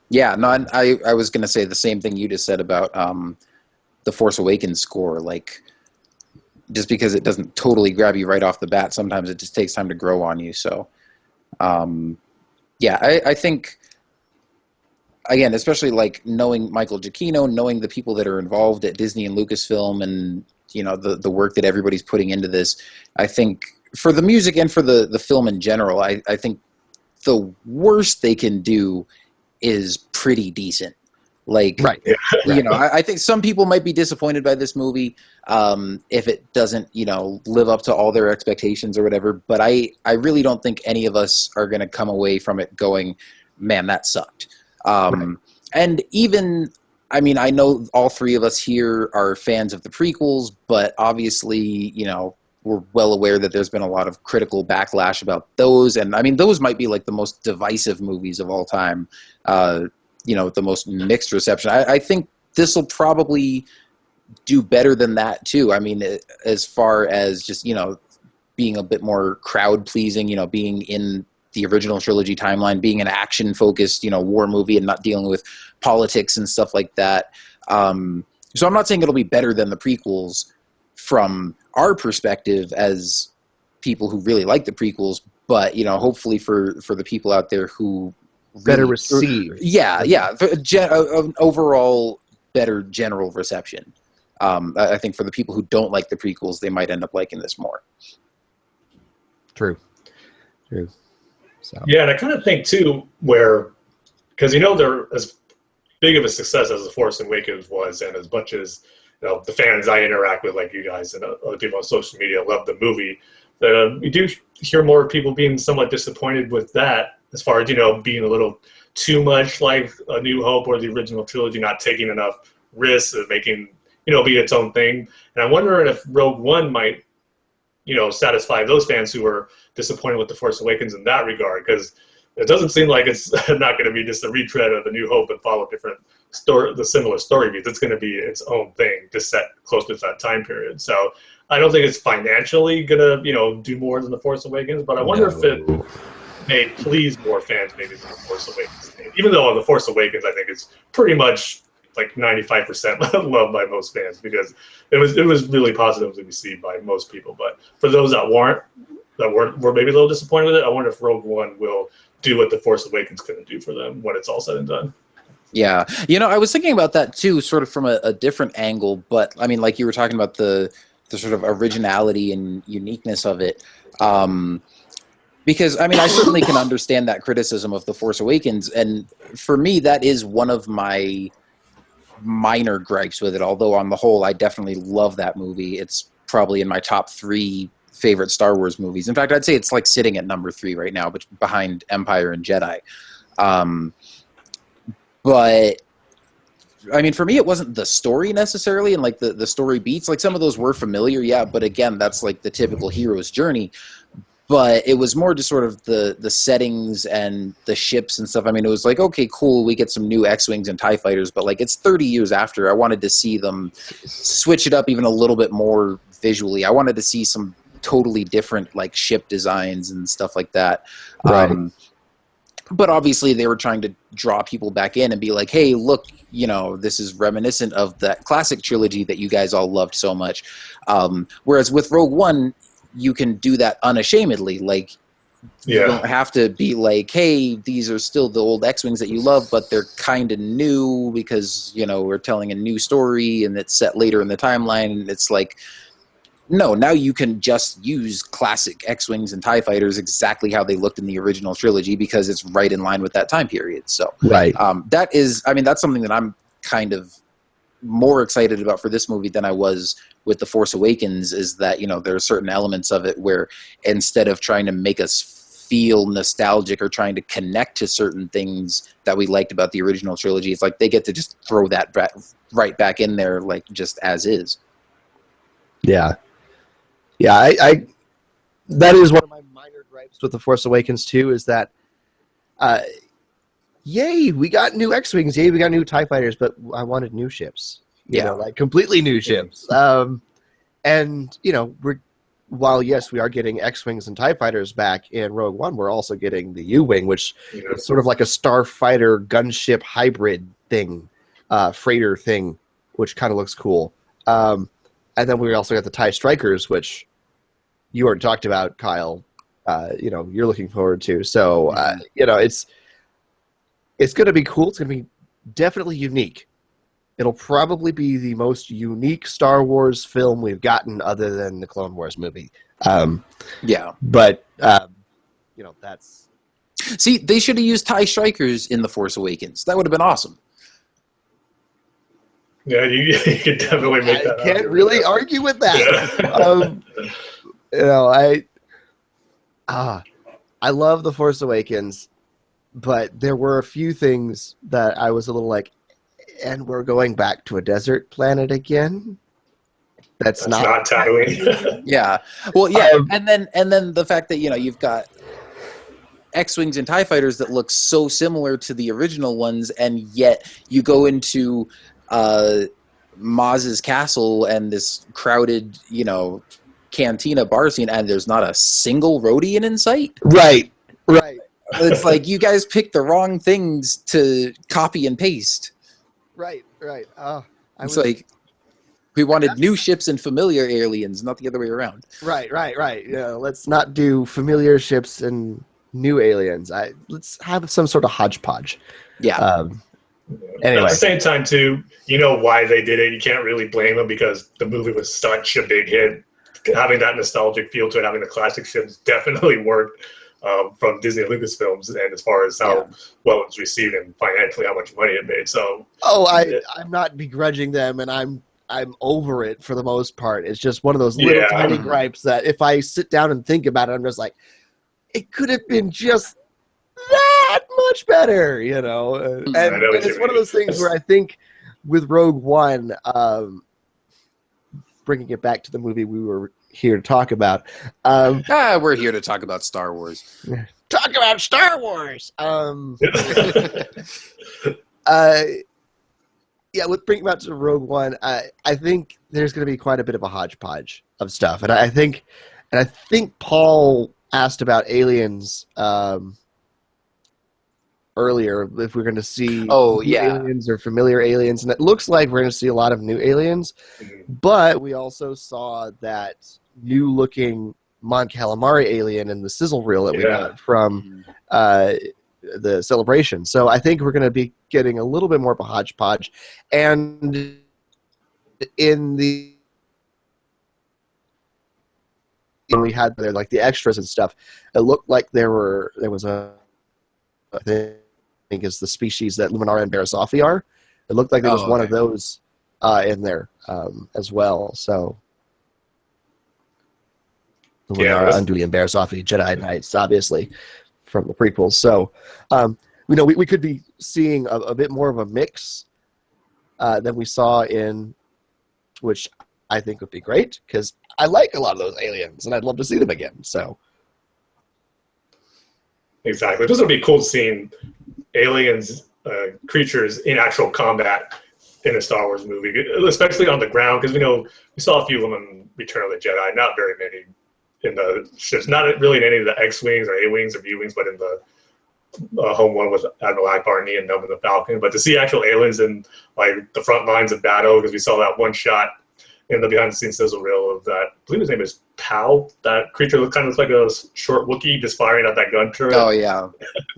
Yeah, no, I was going to say the same thing you just said about the Force Awakens score. Like, just because it doesn't totally grab you right off the bat, sometimes it just takes time to grow on you. So, I think, again, especially like knowing Michael Giacchino, knowing the people that are involved at Disney and Lucasfilm, and the work that everybody's putting into this, I think for the music and for the film in general, I think the worst they can do is pretty decent. Like, Right. you know, I think some people might be disappointed by this movie if it doesn't, you know, live up to all their expectations or whatever. But I really don't think any of us are going to come away from it going, man, that sucked. And even, I mean, I know all three of us here are fans of the prequels, but obviously, you know, we're well aware that there's been a lot of critical backlash about those. And I mean, those might be like the most divisive movies of all time, you know, the most mixed reception. I think this will probably do better than that too. I mean, as far as just, you know, being a bit more crowd pleasing, you know, being in the original trilogy timeline, being an action focused, you know, war movie and not dealing with politics and stuff like that. So I'm not saying it'll be better than the prequels from our perspective as people who really like the prequels, but, you know, hopefully for the people out there who better receive. Overall better general reception. I think for the people who don't like the prequels, they might end up liking this more. True. So. Yeah, and I kind of think too, because you know they're as big of a success as The Force Awakens was, and as much as, you know, the fans I interact with, like you guys and other people on social media, love the movie. We do hear more people being somewhat disappointed with that, as far as, you know, being a little too much like A New Hope or the original trilogy, not taking enough risks of making, you know, be its own thing. And I'm wondering if Rogue One might, you know, satisfy those fans who were disappointed with The Force Awakens in that regard, because it doesn't seem like it's not going to be just a retread of A New Hope and follow the similar story beats. It's going to be its own thing, just set close to that time period. So I don't think it's financially going to, you know, do more than The Force Awakens, but I wonder if it may please more fans maybe than The Force Awakens. Even though The Force Awakens, I think, is pretty much like 95% loved by most fans, because it was really positively received by most people. But for those that were maybe a little disappointed with it, I wonder if Rogue One will do what The Force Awakens couldn't do for them when it's all said and done. Yeah. You know, I was thinking about that too, sort of from a different angle, but I mean, like you were talking about the sort of originality and uniqueness of it. Because, I mean, I certainly can understand that criticism of The Force Awakens, and for me, that is one of my minor gripes with it, although on the whole, I definitely love that movie. It's probably in my top 3 favorite Star Wars movies. In fact, I'd say it's like sitting at number 3 right now, but behind Empire and Jedi. But I mean, for me, it wasn't the story necessarily, and like the story beats. Like some of those were familiar, yeah, but again, that's like the typical hero's journey. But it was more just sort of the settings and the ships and stuff. I mean, it was like, okay, cool, we get some new X-Wings and TIE fighters, but like it's 30 years after. I wanted to see them switch it up even a little bit more visually. I wanted to see some totally different like ship designs and stuff like that. Right. But obviously they were trying to draw people back in and be like, hey, look, you know, this is reminiscent of that classic trilogy that you guys all loved so much. Whereas with Rogue One, you can do that unashamedly. Like, you don't have to be like, hey, these are still the old X-Wings that you love, but they're kind of new because, you know, we're telling a new story and it's set later in the timeline. And it's like, no, now you can just use classic X-Wings and TIE fighters exactly how they looked in the original trilogy because it's right in line with that time period. So right. That is, I mean, that's something that I'm kind of more excited about for this movie than I was with The Force Awakens, is that, you know, there are certain elements of it where instead of trying to make us feel nostalgic or trying to connect to certain things that we liked about the original trilogy, it's like they get to just throw that right back in there, like just as is. Yeah. Yeah, I that is one of my minor gripes with The Force Awakens too, is that yay, we got new X-Wings, yay, we got new TIE fighters, but I wanted new ships. You know, like completely new ships. And, you know, while yes, we are getting X-Wings and TIE fighters back in Rogue One, we're also getting the U-Wing, which is sort of like a starfighter gunship hybrid thing, freighter thing, which kind of looks cool. And then we also got the TIE Strikers, which you already talked about, Kyle. You know, you're looking forward to. So, you know, it's going to be cool. It's going to be definitely unique. It'll probably be the most unique Star Wars film we've gotten other than the Clone Wars movie. Yeah. But, you know, that's See, they should have used TIE Strikers in The Force Awakens. That would have been awesome. Yeah, you could definitely make that. I can't really argue with that. Yeah. I love The Force Awakens, but there were a few things that I was a little like, and we're going back to a desert planet again. That's not Tatooine. Yeah. Well, yeah, and then the fact that you've got X-wings and TIE fighters that look so similar to the original ones, and yet you go into Maz's castle and this crowded, cantina bar scene, and there's not a single Rhodian in sight. Right. It's like you guys picked the wrong things to copy and paste. Right. Like we wanted new ships and familiar aliens, not the other way around. Right. Let's not do familiar ships and new aliens. Let's have some sort of hodgepodge. Yeah. Anyway. At the same time, too, you know why they did it. You can't really blame them because the movie was such a big hit. Having that nostalgic feel to it, having the classic ships definitely worked from Disney and Lucasfilms, and as far as how well it was received and financially how much money it made. So, I'm not begrudging them, and I'm over it for the most part. It's just one of those little tiny gripes that if I sit down and think about it, I'm just like, it could have been just that much better, And it's one of those things where I think with Rogue One, bringing it back to the movie we were here to talk about. We're here to talk about Star Wars. Talk about Star Wars! With bringing back to Rogue One, I think there's going to be quite a bit of a hodgepodge of stuff. And I think Paul asked about aliens earlier, if we're going to see aliens or familiar aliens, and it looks like we're going to see a lot of new aliens, but we also saw that new looking Mon Calamari alien in the sizzle reel that we got from the celebration. So I think we're going to be getting a little bit more of a hodgepodge, and in the we had there like the extras and stuff, it looked like there was a I think is the species that Luminara and Barasafi are. It looked like there was one of those in there as well. So Luminara, Unduli, and Barasafi, Jedi Knights, obviously from the prequels. So we could be seeing a bit more of a mix than we saw in, which I think would be great because I like a lot of those aliens and I'd love to see them again. So. Exactly. This would be cool seeing aliens, creatures in actual combat in a Star Wars movie, especially on the ground, because we saw a few of them in Return of the Jedi, not very many in the ships, not really in any of the X-Wings or A-Wings or V-Wings, but in the home one with Admiral Akbar and Ian Nub and the Falcon. But to see actual aliens in like the front lines of battle, because we saw that one shot in the behind-the-scenes sizzle reel of that, I believe his name is Pow. That creature kind of looks like a short Wookiee just firing at that gun turret. Oh, yeah.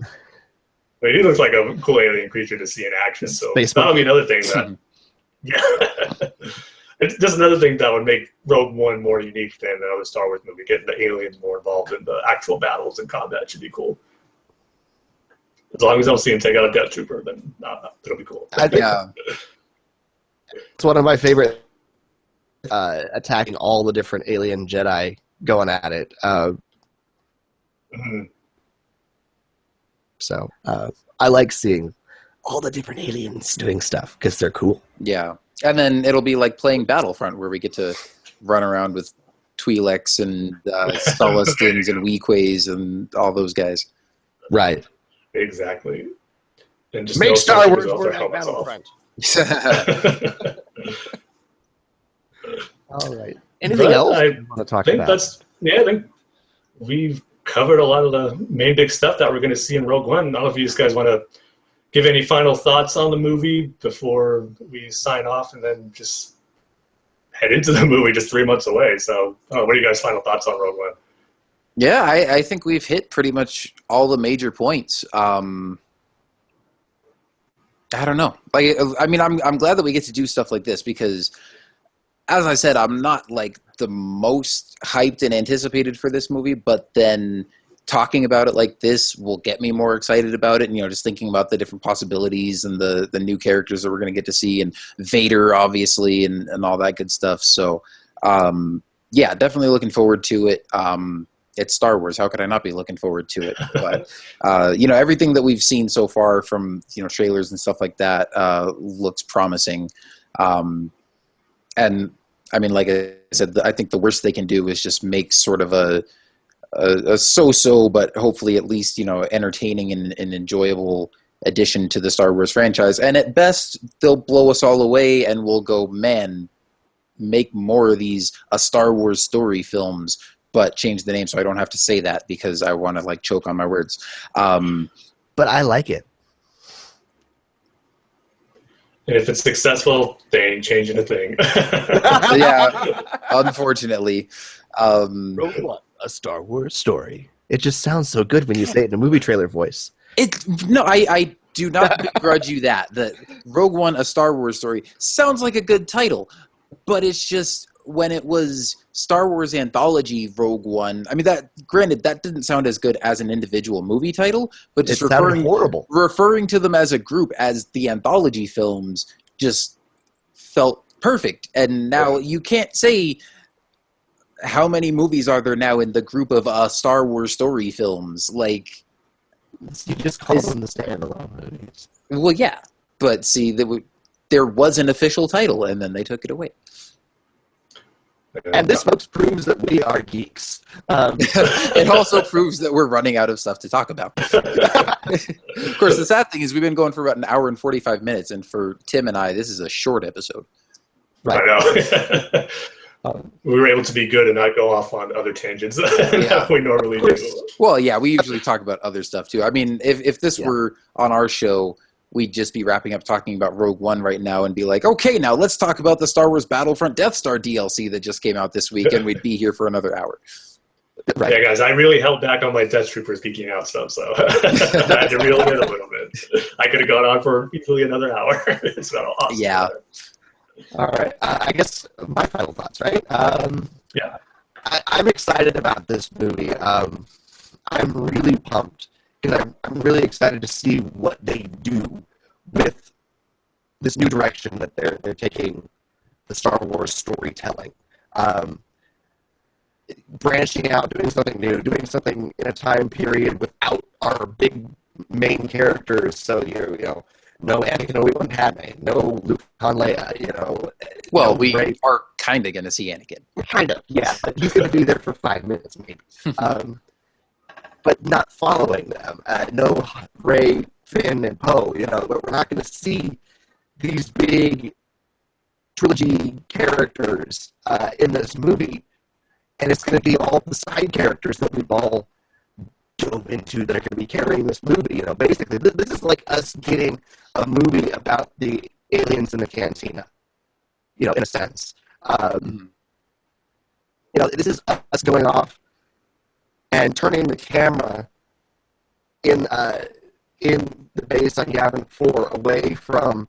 I mean, he looks like a cool alien creature to see in action. So that'll be another thing that, it's just another thing that would make Rogue One more unique than another Star Wars movie. Getting the aliens more involved in the actual battles and combat should be cool. As long as I don't see him take out a Death Trooper, then it'll be cool. I think it's one of my favorite. Attacking all the different alien Jedi going at it. So I like seeing all the different aliens doing stuff because they're cool. Yeah. And then it'll be like playing Battlefront where we get to run around with Twi'leks and Sulustans and Weequays and all those guys. Right. Exactly. And just make Star Wars more like Battlefront. All right. Anything else I want to talk think about? I think we've covered a lot of the main big stuff that we're going to see in Rogue One. I don't know if you guys want to give any final thoughts on the movie before we sign off and then just head into the movie just 3 months away. So what are you guys' final thoughts on Rogue One? Yeah, I think we've hit pretty much all the major points. I don't know. I'm glad that we get to do stuff like this because, as I said, I'm not like the most hyped and anticipated for this movie, but then talking about it like this will get me more excited about it. And, just thinking about the different possibilities and the new characters that we're going to get to see, and Vader, obviously, and all that good stuff. So, yeah, definitely looking forward to it. It's Star Wars. How could I not be looking forward to it? But, everything that we've seen so far from, trailers and stuff like that looks promising. And, I mean, like I said, I think the worst they can do is just make sort of a so-so, but hopefully at least, entertaining and enjoyable addition to the Star Wars franchise. And at best, they'll blow us all away and we'll go, man, make more of these A Star Wars Story films, but change the name so I don't have to say that because I want to choke on my words. But I like it. And if it's successful, they ain't changing a thing. Yeah, unfortunately. Rogue One, A Star Wars Story. It just sounds so good when you say it in a movie trailer voice. I do not begrudge you that. The Rogue One, A Star Wars Story sounds like a good title, but it's just when it was Star Wars Anthology Rogue One. I mean, granted, that didn't sound as good as an individual movie title, but just referring to them as a group as the anthology films just felt perfect. And now you can't say how many movies are there now in the group of Star Wars Story films. You just call them the standalone movies. Well, yeah, but see, there was an official title, and then they took it away. And this, folks, proves that we are geeks. It also proves that we're running out of stuff to talk about. Of course, the sad thing is we've been going for about an hour and 45 minutes, and for Tim and I, this is a short episode. Right. I know. We were able to be good and not go off on other tangents that we normally do. Well, yeah, we usually talk about other stuff, too. I mean, if this were on our show, we'd just be wrapping up talking about Rogue One right now and be like, okay, now let's talk about the Star Wars Battlefront Death Star DLC that just came out this week, and we'd be here for another hour. Right. Yeah, guys, I really held back on my Death Troopers geeking out stuff, so I had to reel it in a little bit. I could have gone on for easily another hour. It's been awesome. Yeah. All right. I guess my final thoughts, right? Yeah. I'm excited about this movie. I'm really pumped because I'm really excited to see what they do with this new direction that they're taking the Star Wars storytelling. Branching out, doing something new, doing something in a time period without our big main characters. So, no Anakin, Obi-Wan, Padme, no Luke, Han, Leia, Well, we are kind of going to see Anakin. Kind of, yeah. But he's going to be there for 5 minutes, maybe. But not following them. No Rey, Finn, and Poe. We're not going to see these big trilogy characters in this movie. And it's going to be all the side characters that we've all dove into that are going to be carrying this movie. Basically, this is like us getting a movie about the aliens in the cantina. In a sense. This is us going off and turning the camera in the base on Yavin 4 away from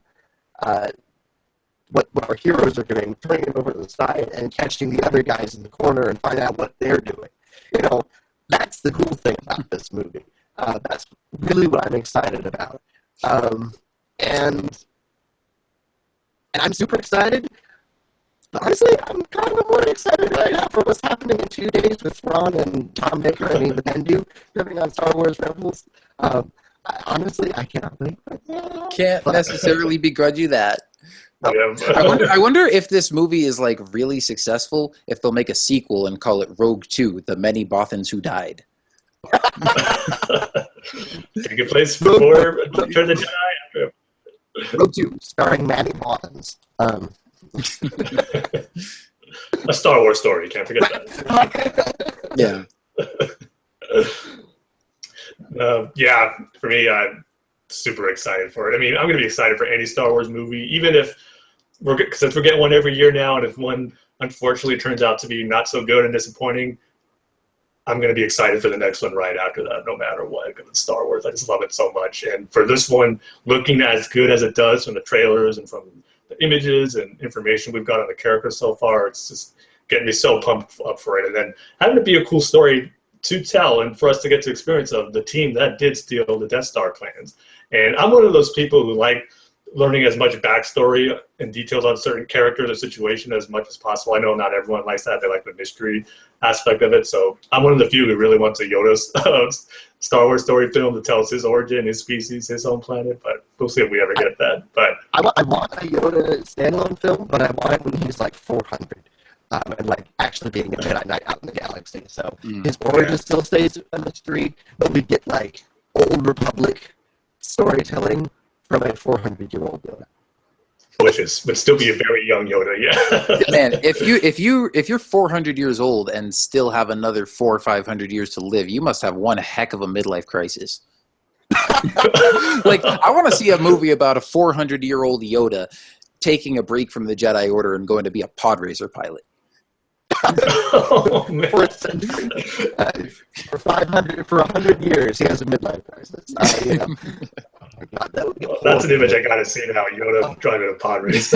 what our heroes are doing, turning them over to the side and catching the other guys in the corner and find out what they're doing. That's the cool thing about this movie. That's really what I'm excited about. And I'm super excited. But honestly, I'm kind of more excited right now for what's happening in 2 days with Thrawn and Tom Baker, the Bendu, coming on Star Wars Rebels. Honestly, I cannot wait. Can't necessarily begrudge you that. Yeah. I wonder if this movie is really successful, if they'll make a sequel and call it Rogue 2, The Many Bothans Who Died. Take a place before Return of the Jedi. Rogue 2, starring Manny Bothans. A Star Wars story, can't forget that. Yeah. Yeah, for me, I'm super excited for it. I mean, I'm going to be excited for any Star Wars movie, even if since we're getting one every year now, and if one unfortunately turns out to be not so good and disappointing, I'm going to be excited for the next one right after that, no matter what, because it's Star Wars. I just love it so much. And for this one, looking as good as it does from the trailers and from the images and information we've got on the characters so far, it's just getting me so pumped up for it. And then having it be a cool story to tell and for us to get to experience of the team that did steal the Death Star plans. And I'm one of those people who like learning as much backstory and details on certain characters or situation as much as possible. I know not everyone likes that. They like the mystery aspect of it. So I'm one of the few who really wants a Yoda Star Wars story film that tells his origin, his species, his home planet. But we'll see if we ever get that. But I want a Yoda standalone film, but I want it when he's like 400. And like actually being a Jedi Knight out in the galaxy. So his origin still stays a mystery, but we get like Old Republic storytelling from a 400-year-old Yoda. Which would still be a very young Yoda, yeah. Man, if you're 400 years old and still have another 400 or 500 years to live, you must have one heck of a midlife crisis. Like, I want to see a movie about a 400-year-old Yoda taking a break from the Jedi Order and going to be a pod racer pilot. Oh, man. For a century, for 100 years, he has a midlife crisis. You know. Oh my God, that would be That's an image I gotta see now. Yoda driving a pod race.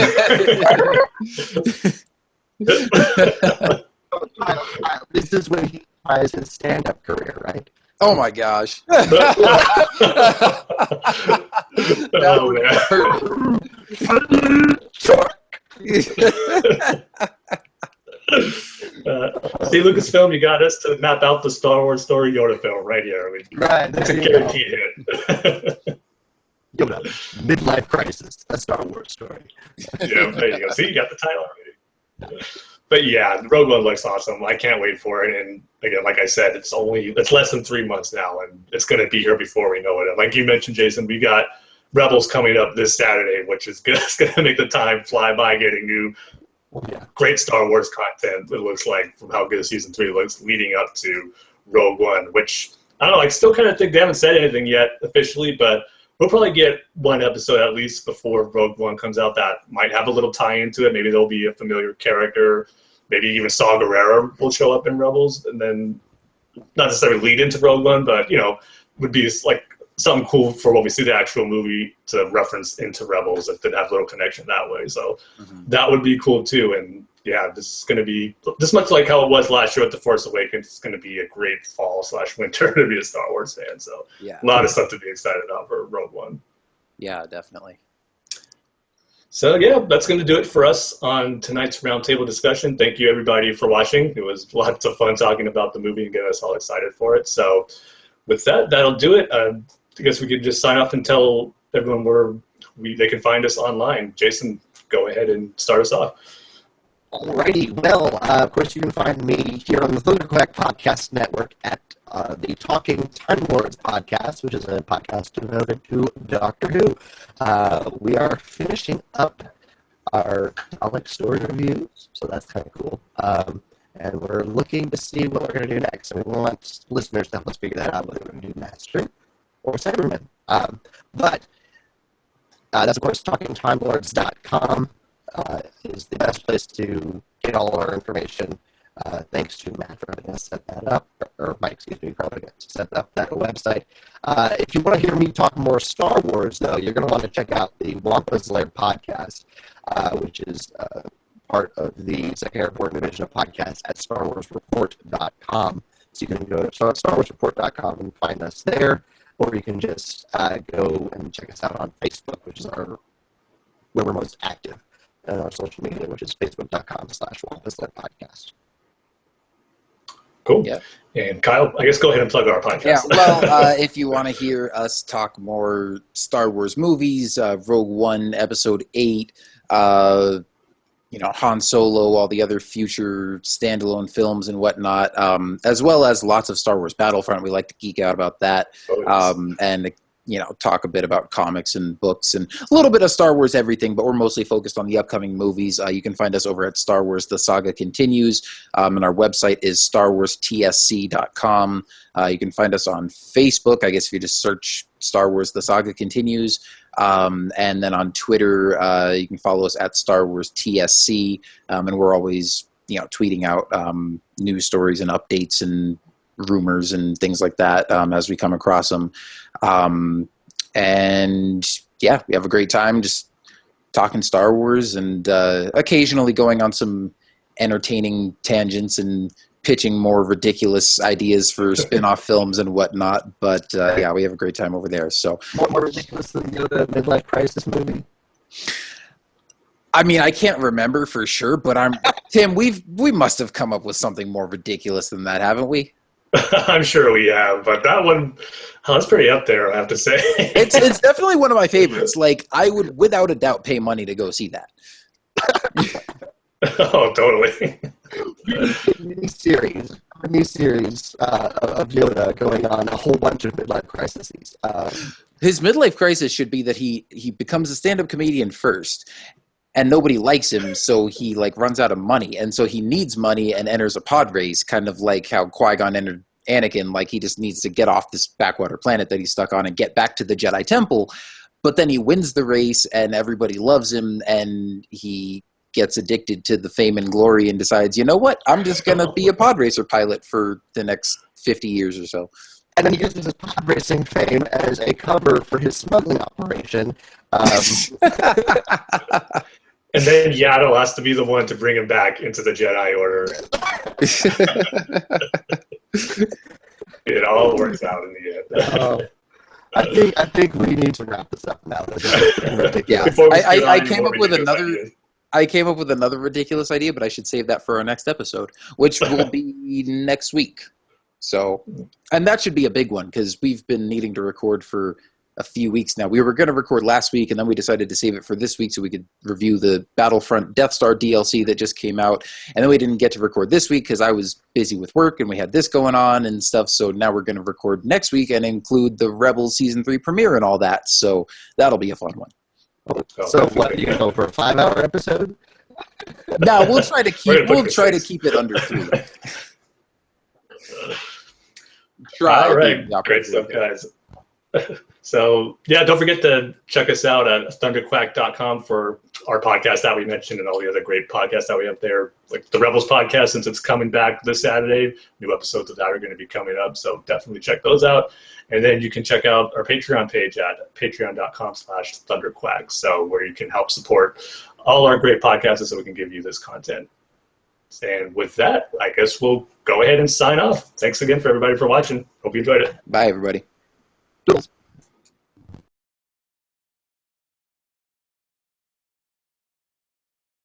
This is when he tries his stand-up career, right? Oh my gosh. Oh, man. See, Lucasfilm, you got us to map out the Star Wars story Yoda film right here. Right, That's a guaranteed hit. Yoda, midlife crisis, a Star Wars story. Yeah, there you go. See, you got the title already. But yeah, Rogue One looks awesome. I can't wait for it. And again, like I said, it's less than 3 months now, and it's going to be here before we know it. And like you mentioned, Jason, we got Rebels coming up this Saturday, which is going to make the time fly by getting new great Star Wars content, it looks like, from how good Season 3 looks leading up to Rogue One, which, I don't know, I still kind of think they haven't said anything yet officially, but we'll probably get one episode at least before Rogue One comes out that might have a little tie into it. Maybe there'll be a familiar character. Maybe even Saw Gerrera will show up in Rebels, and then not necessarily lead into Rogue One, but, would be like something cool for when we see the actual movie to reference into Rebels if it have a little connection that way. So that would be cool too. And yeah, this is going to be just much like how it was last year with The Force Awakens. It's going to be a great fall/winter to be a Star Wars fan. So yeah, a lot of stuff to be excited about for Rogue One. Yeah, definitely. So yeah, that's going to do it for us on tonight's roundtable discussion. Thank you everybody for watching. It was lots of fun talking about the movie and getting us all excited for it. So with that, that'll do it. I guess we could just sign off and tell everyone where they can find us online. Jason, go ahead and start us off. Alrighty, well, of course you can find me here on the ThunderQuack Podcast Network at the Talking Time Lords podcast, which is a podcast devoted to Doctor Who. We are finishing up our Dalek story reviews, so that's kind of cool. And we're looking to see what we're going to do next. And we want listeners to help us figure that out, whether we're going to do Master or Cybermen. But that's, of course, TalkingTimeLords.com is the best place to get all our information. Thanks to Matt for having us set that up, or Mike, excuse me, for having us set up that website. If you want to hear me talk more Star Wars, though, you're going to want to check out the Wampa's Lair podcast, which is part of the Second Airport division of podcasts at StarWarsReport.com. So you can go to StarWarsReport.com and find us there, or you can just go and check us out on Facebook, which is where we're most active, and our social media, which is Facebook.com/WampusLairPodcast. Cool. Yeah. And Kyle, I guess go ahead and plug our podcast. Yeah, well, if you want to hear us talk more Star Wars movies, Rogue One, Episode 8, Han Solo, all the other future standalone films and whatnot, as well as lots of Star Wars Battlefront. We like to geek out about that, and talk a bit about comics and books and a little bit of Star Wars everything, but we're mostly focused on the upcoming movies. You can find us over at Star Wars The Saga Continues, and our website is starwarstsc.com. You can find us on Facebook, I guess if you just search Star Wars The Saga Continues, and then on Twitter, you can follow us at Star Wars TSC, and we're always tweeting out news stories and updates and rumors and things like that as we come across them. And yeah, we have a great time just talking Star Wars and occasionally going on some entertaining tangents and pitching more ridiculous ideas for spin-off films and whatnot. But yeah, we have a great time over there. So More ridiculous than the other midlife crisis movie. I mean, I can't remember for sure, but Tim. We must have come up with something more ridiculous than that, haven't we? I'm sure we have, but that one, that's pretty up there, I have to say. It's definitely one of my favorites. Like, I would, without a doubt, pay money to go see that. Oh, totally. A new series of Yoda going on a whole bunch of midlife crises. His midlife crisis should be that he becomes a stand-up comedian first, and nobody likes him, so he like runs out of money, and so he needs money and enters a pod race, kind of like how Qui-Gon entered Anakin. Like, he just needs to get off this backwater planet that he's stuck on and get back to the Jedi Temple. But then he wins the race, and everybody loves him, and he gets addicted to the fame and glory and decides, you know what, I'm just going to be a pod racer pilot for the next 50 years or so. And then he uses his pod racing fame as a cover for his smuggling operation. And then Yaddle has to be the one to bring him back into the Jedi Order. It all works out in the end. I think we need to wrap this up now. Yeah, I came up with another. I came up with another ridiculous idea, but I should save that for our next episode, which will be next week. So, and that should be a big one because we've been needing to record for a few weeks now. We were going to record last week, and then we decided to save it for this week so we could review the Battlefront Death Star DLC that just came out. And then we didn't get to record this week because I was busy with work and we had this going on and stuff. So now we're going to record next week and include the Rebels Season 3 premiere and all that. So that'll be a fun one. So what, are you going to go for a 5-hour episode? No, we'll try to keep it under 3. All right, great stuff, guys. So, yeah, don't forget to check us out at ThunderQuack.com for our podcast that we mentioned and all the other great podcasts that we have there. Like the Rebels podcast, since it's coming back this Saturday, new episodes of that are going to be coming up. So definitely check those out. And then you can check out our Patreon page at patreon.com/ThunderQuack. So where you can help support all our great podcasts so we can give you this content. And with that, I guess we'll go ahead and sign off. Thanks again for everybody for watching. Hope you enjoyed it. Bye, everybody. Toodles.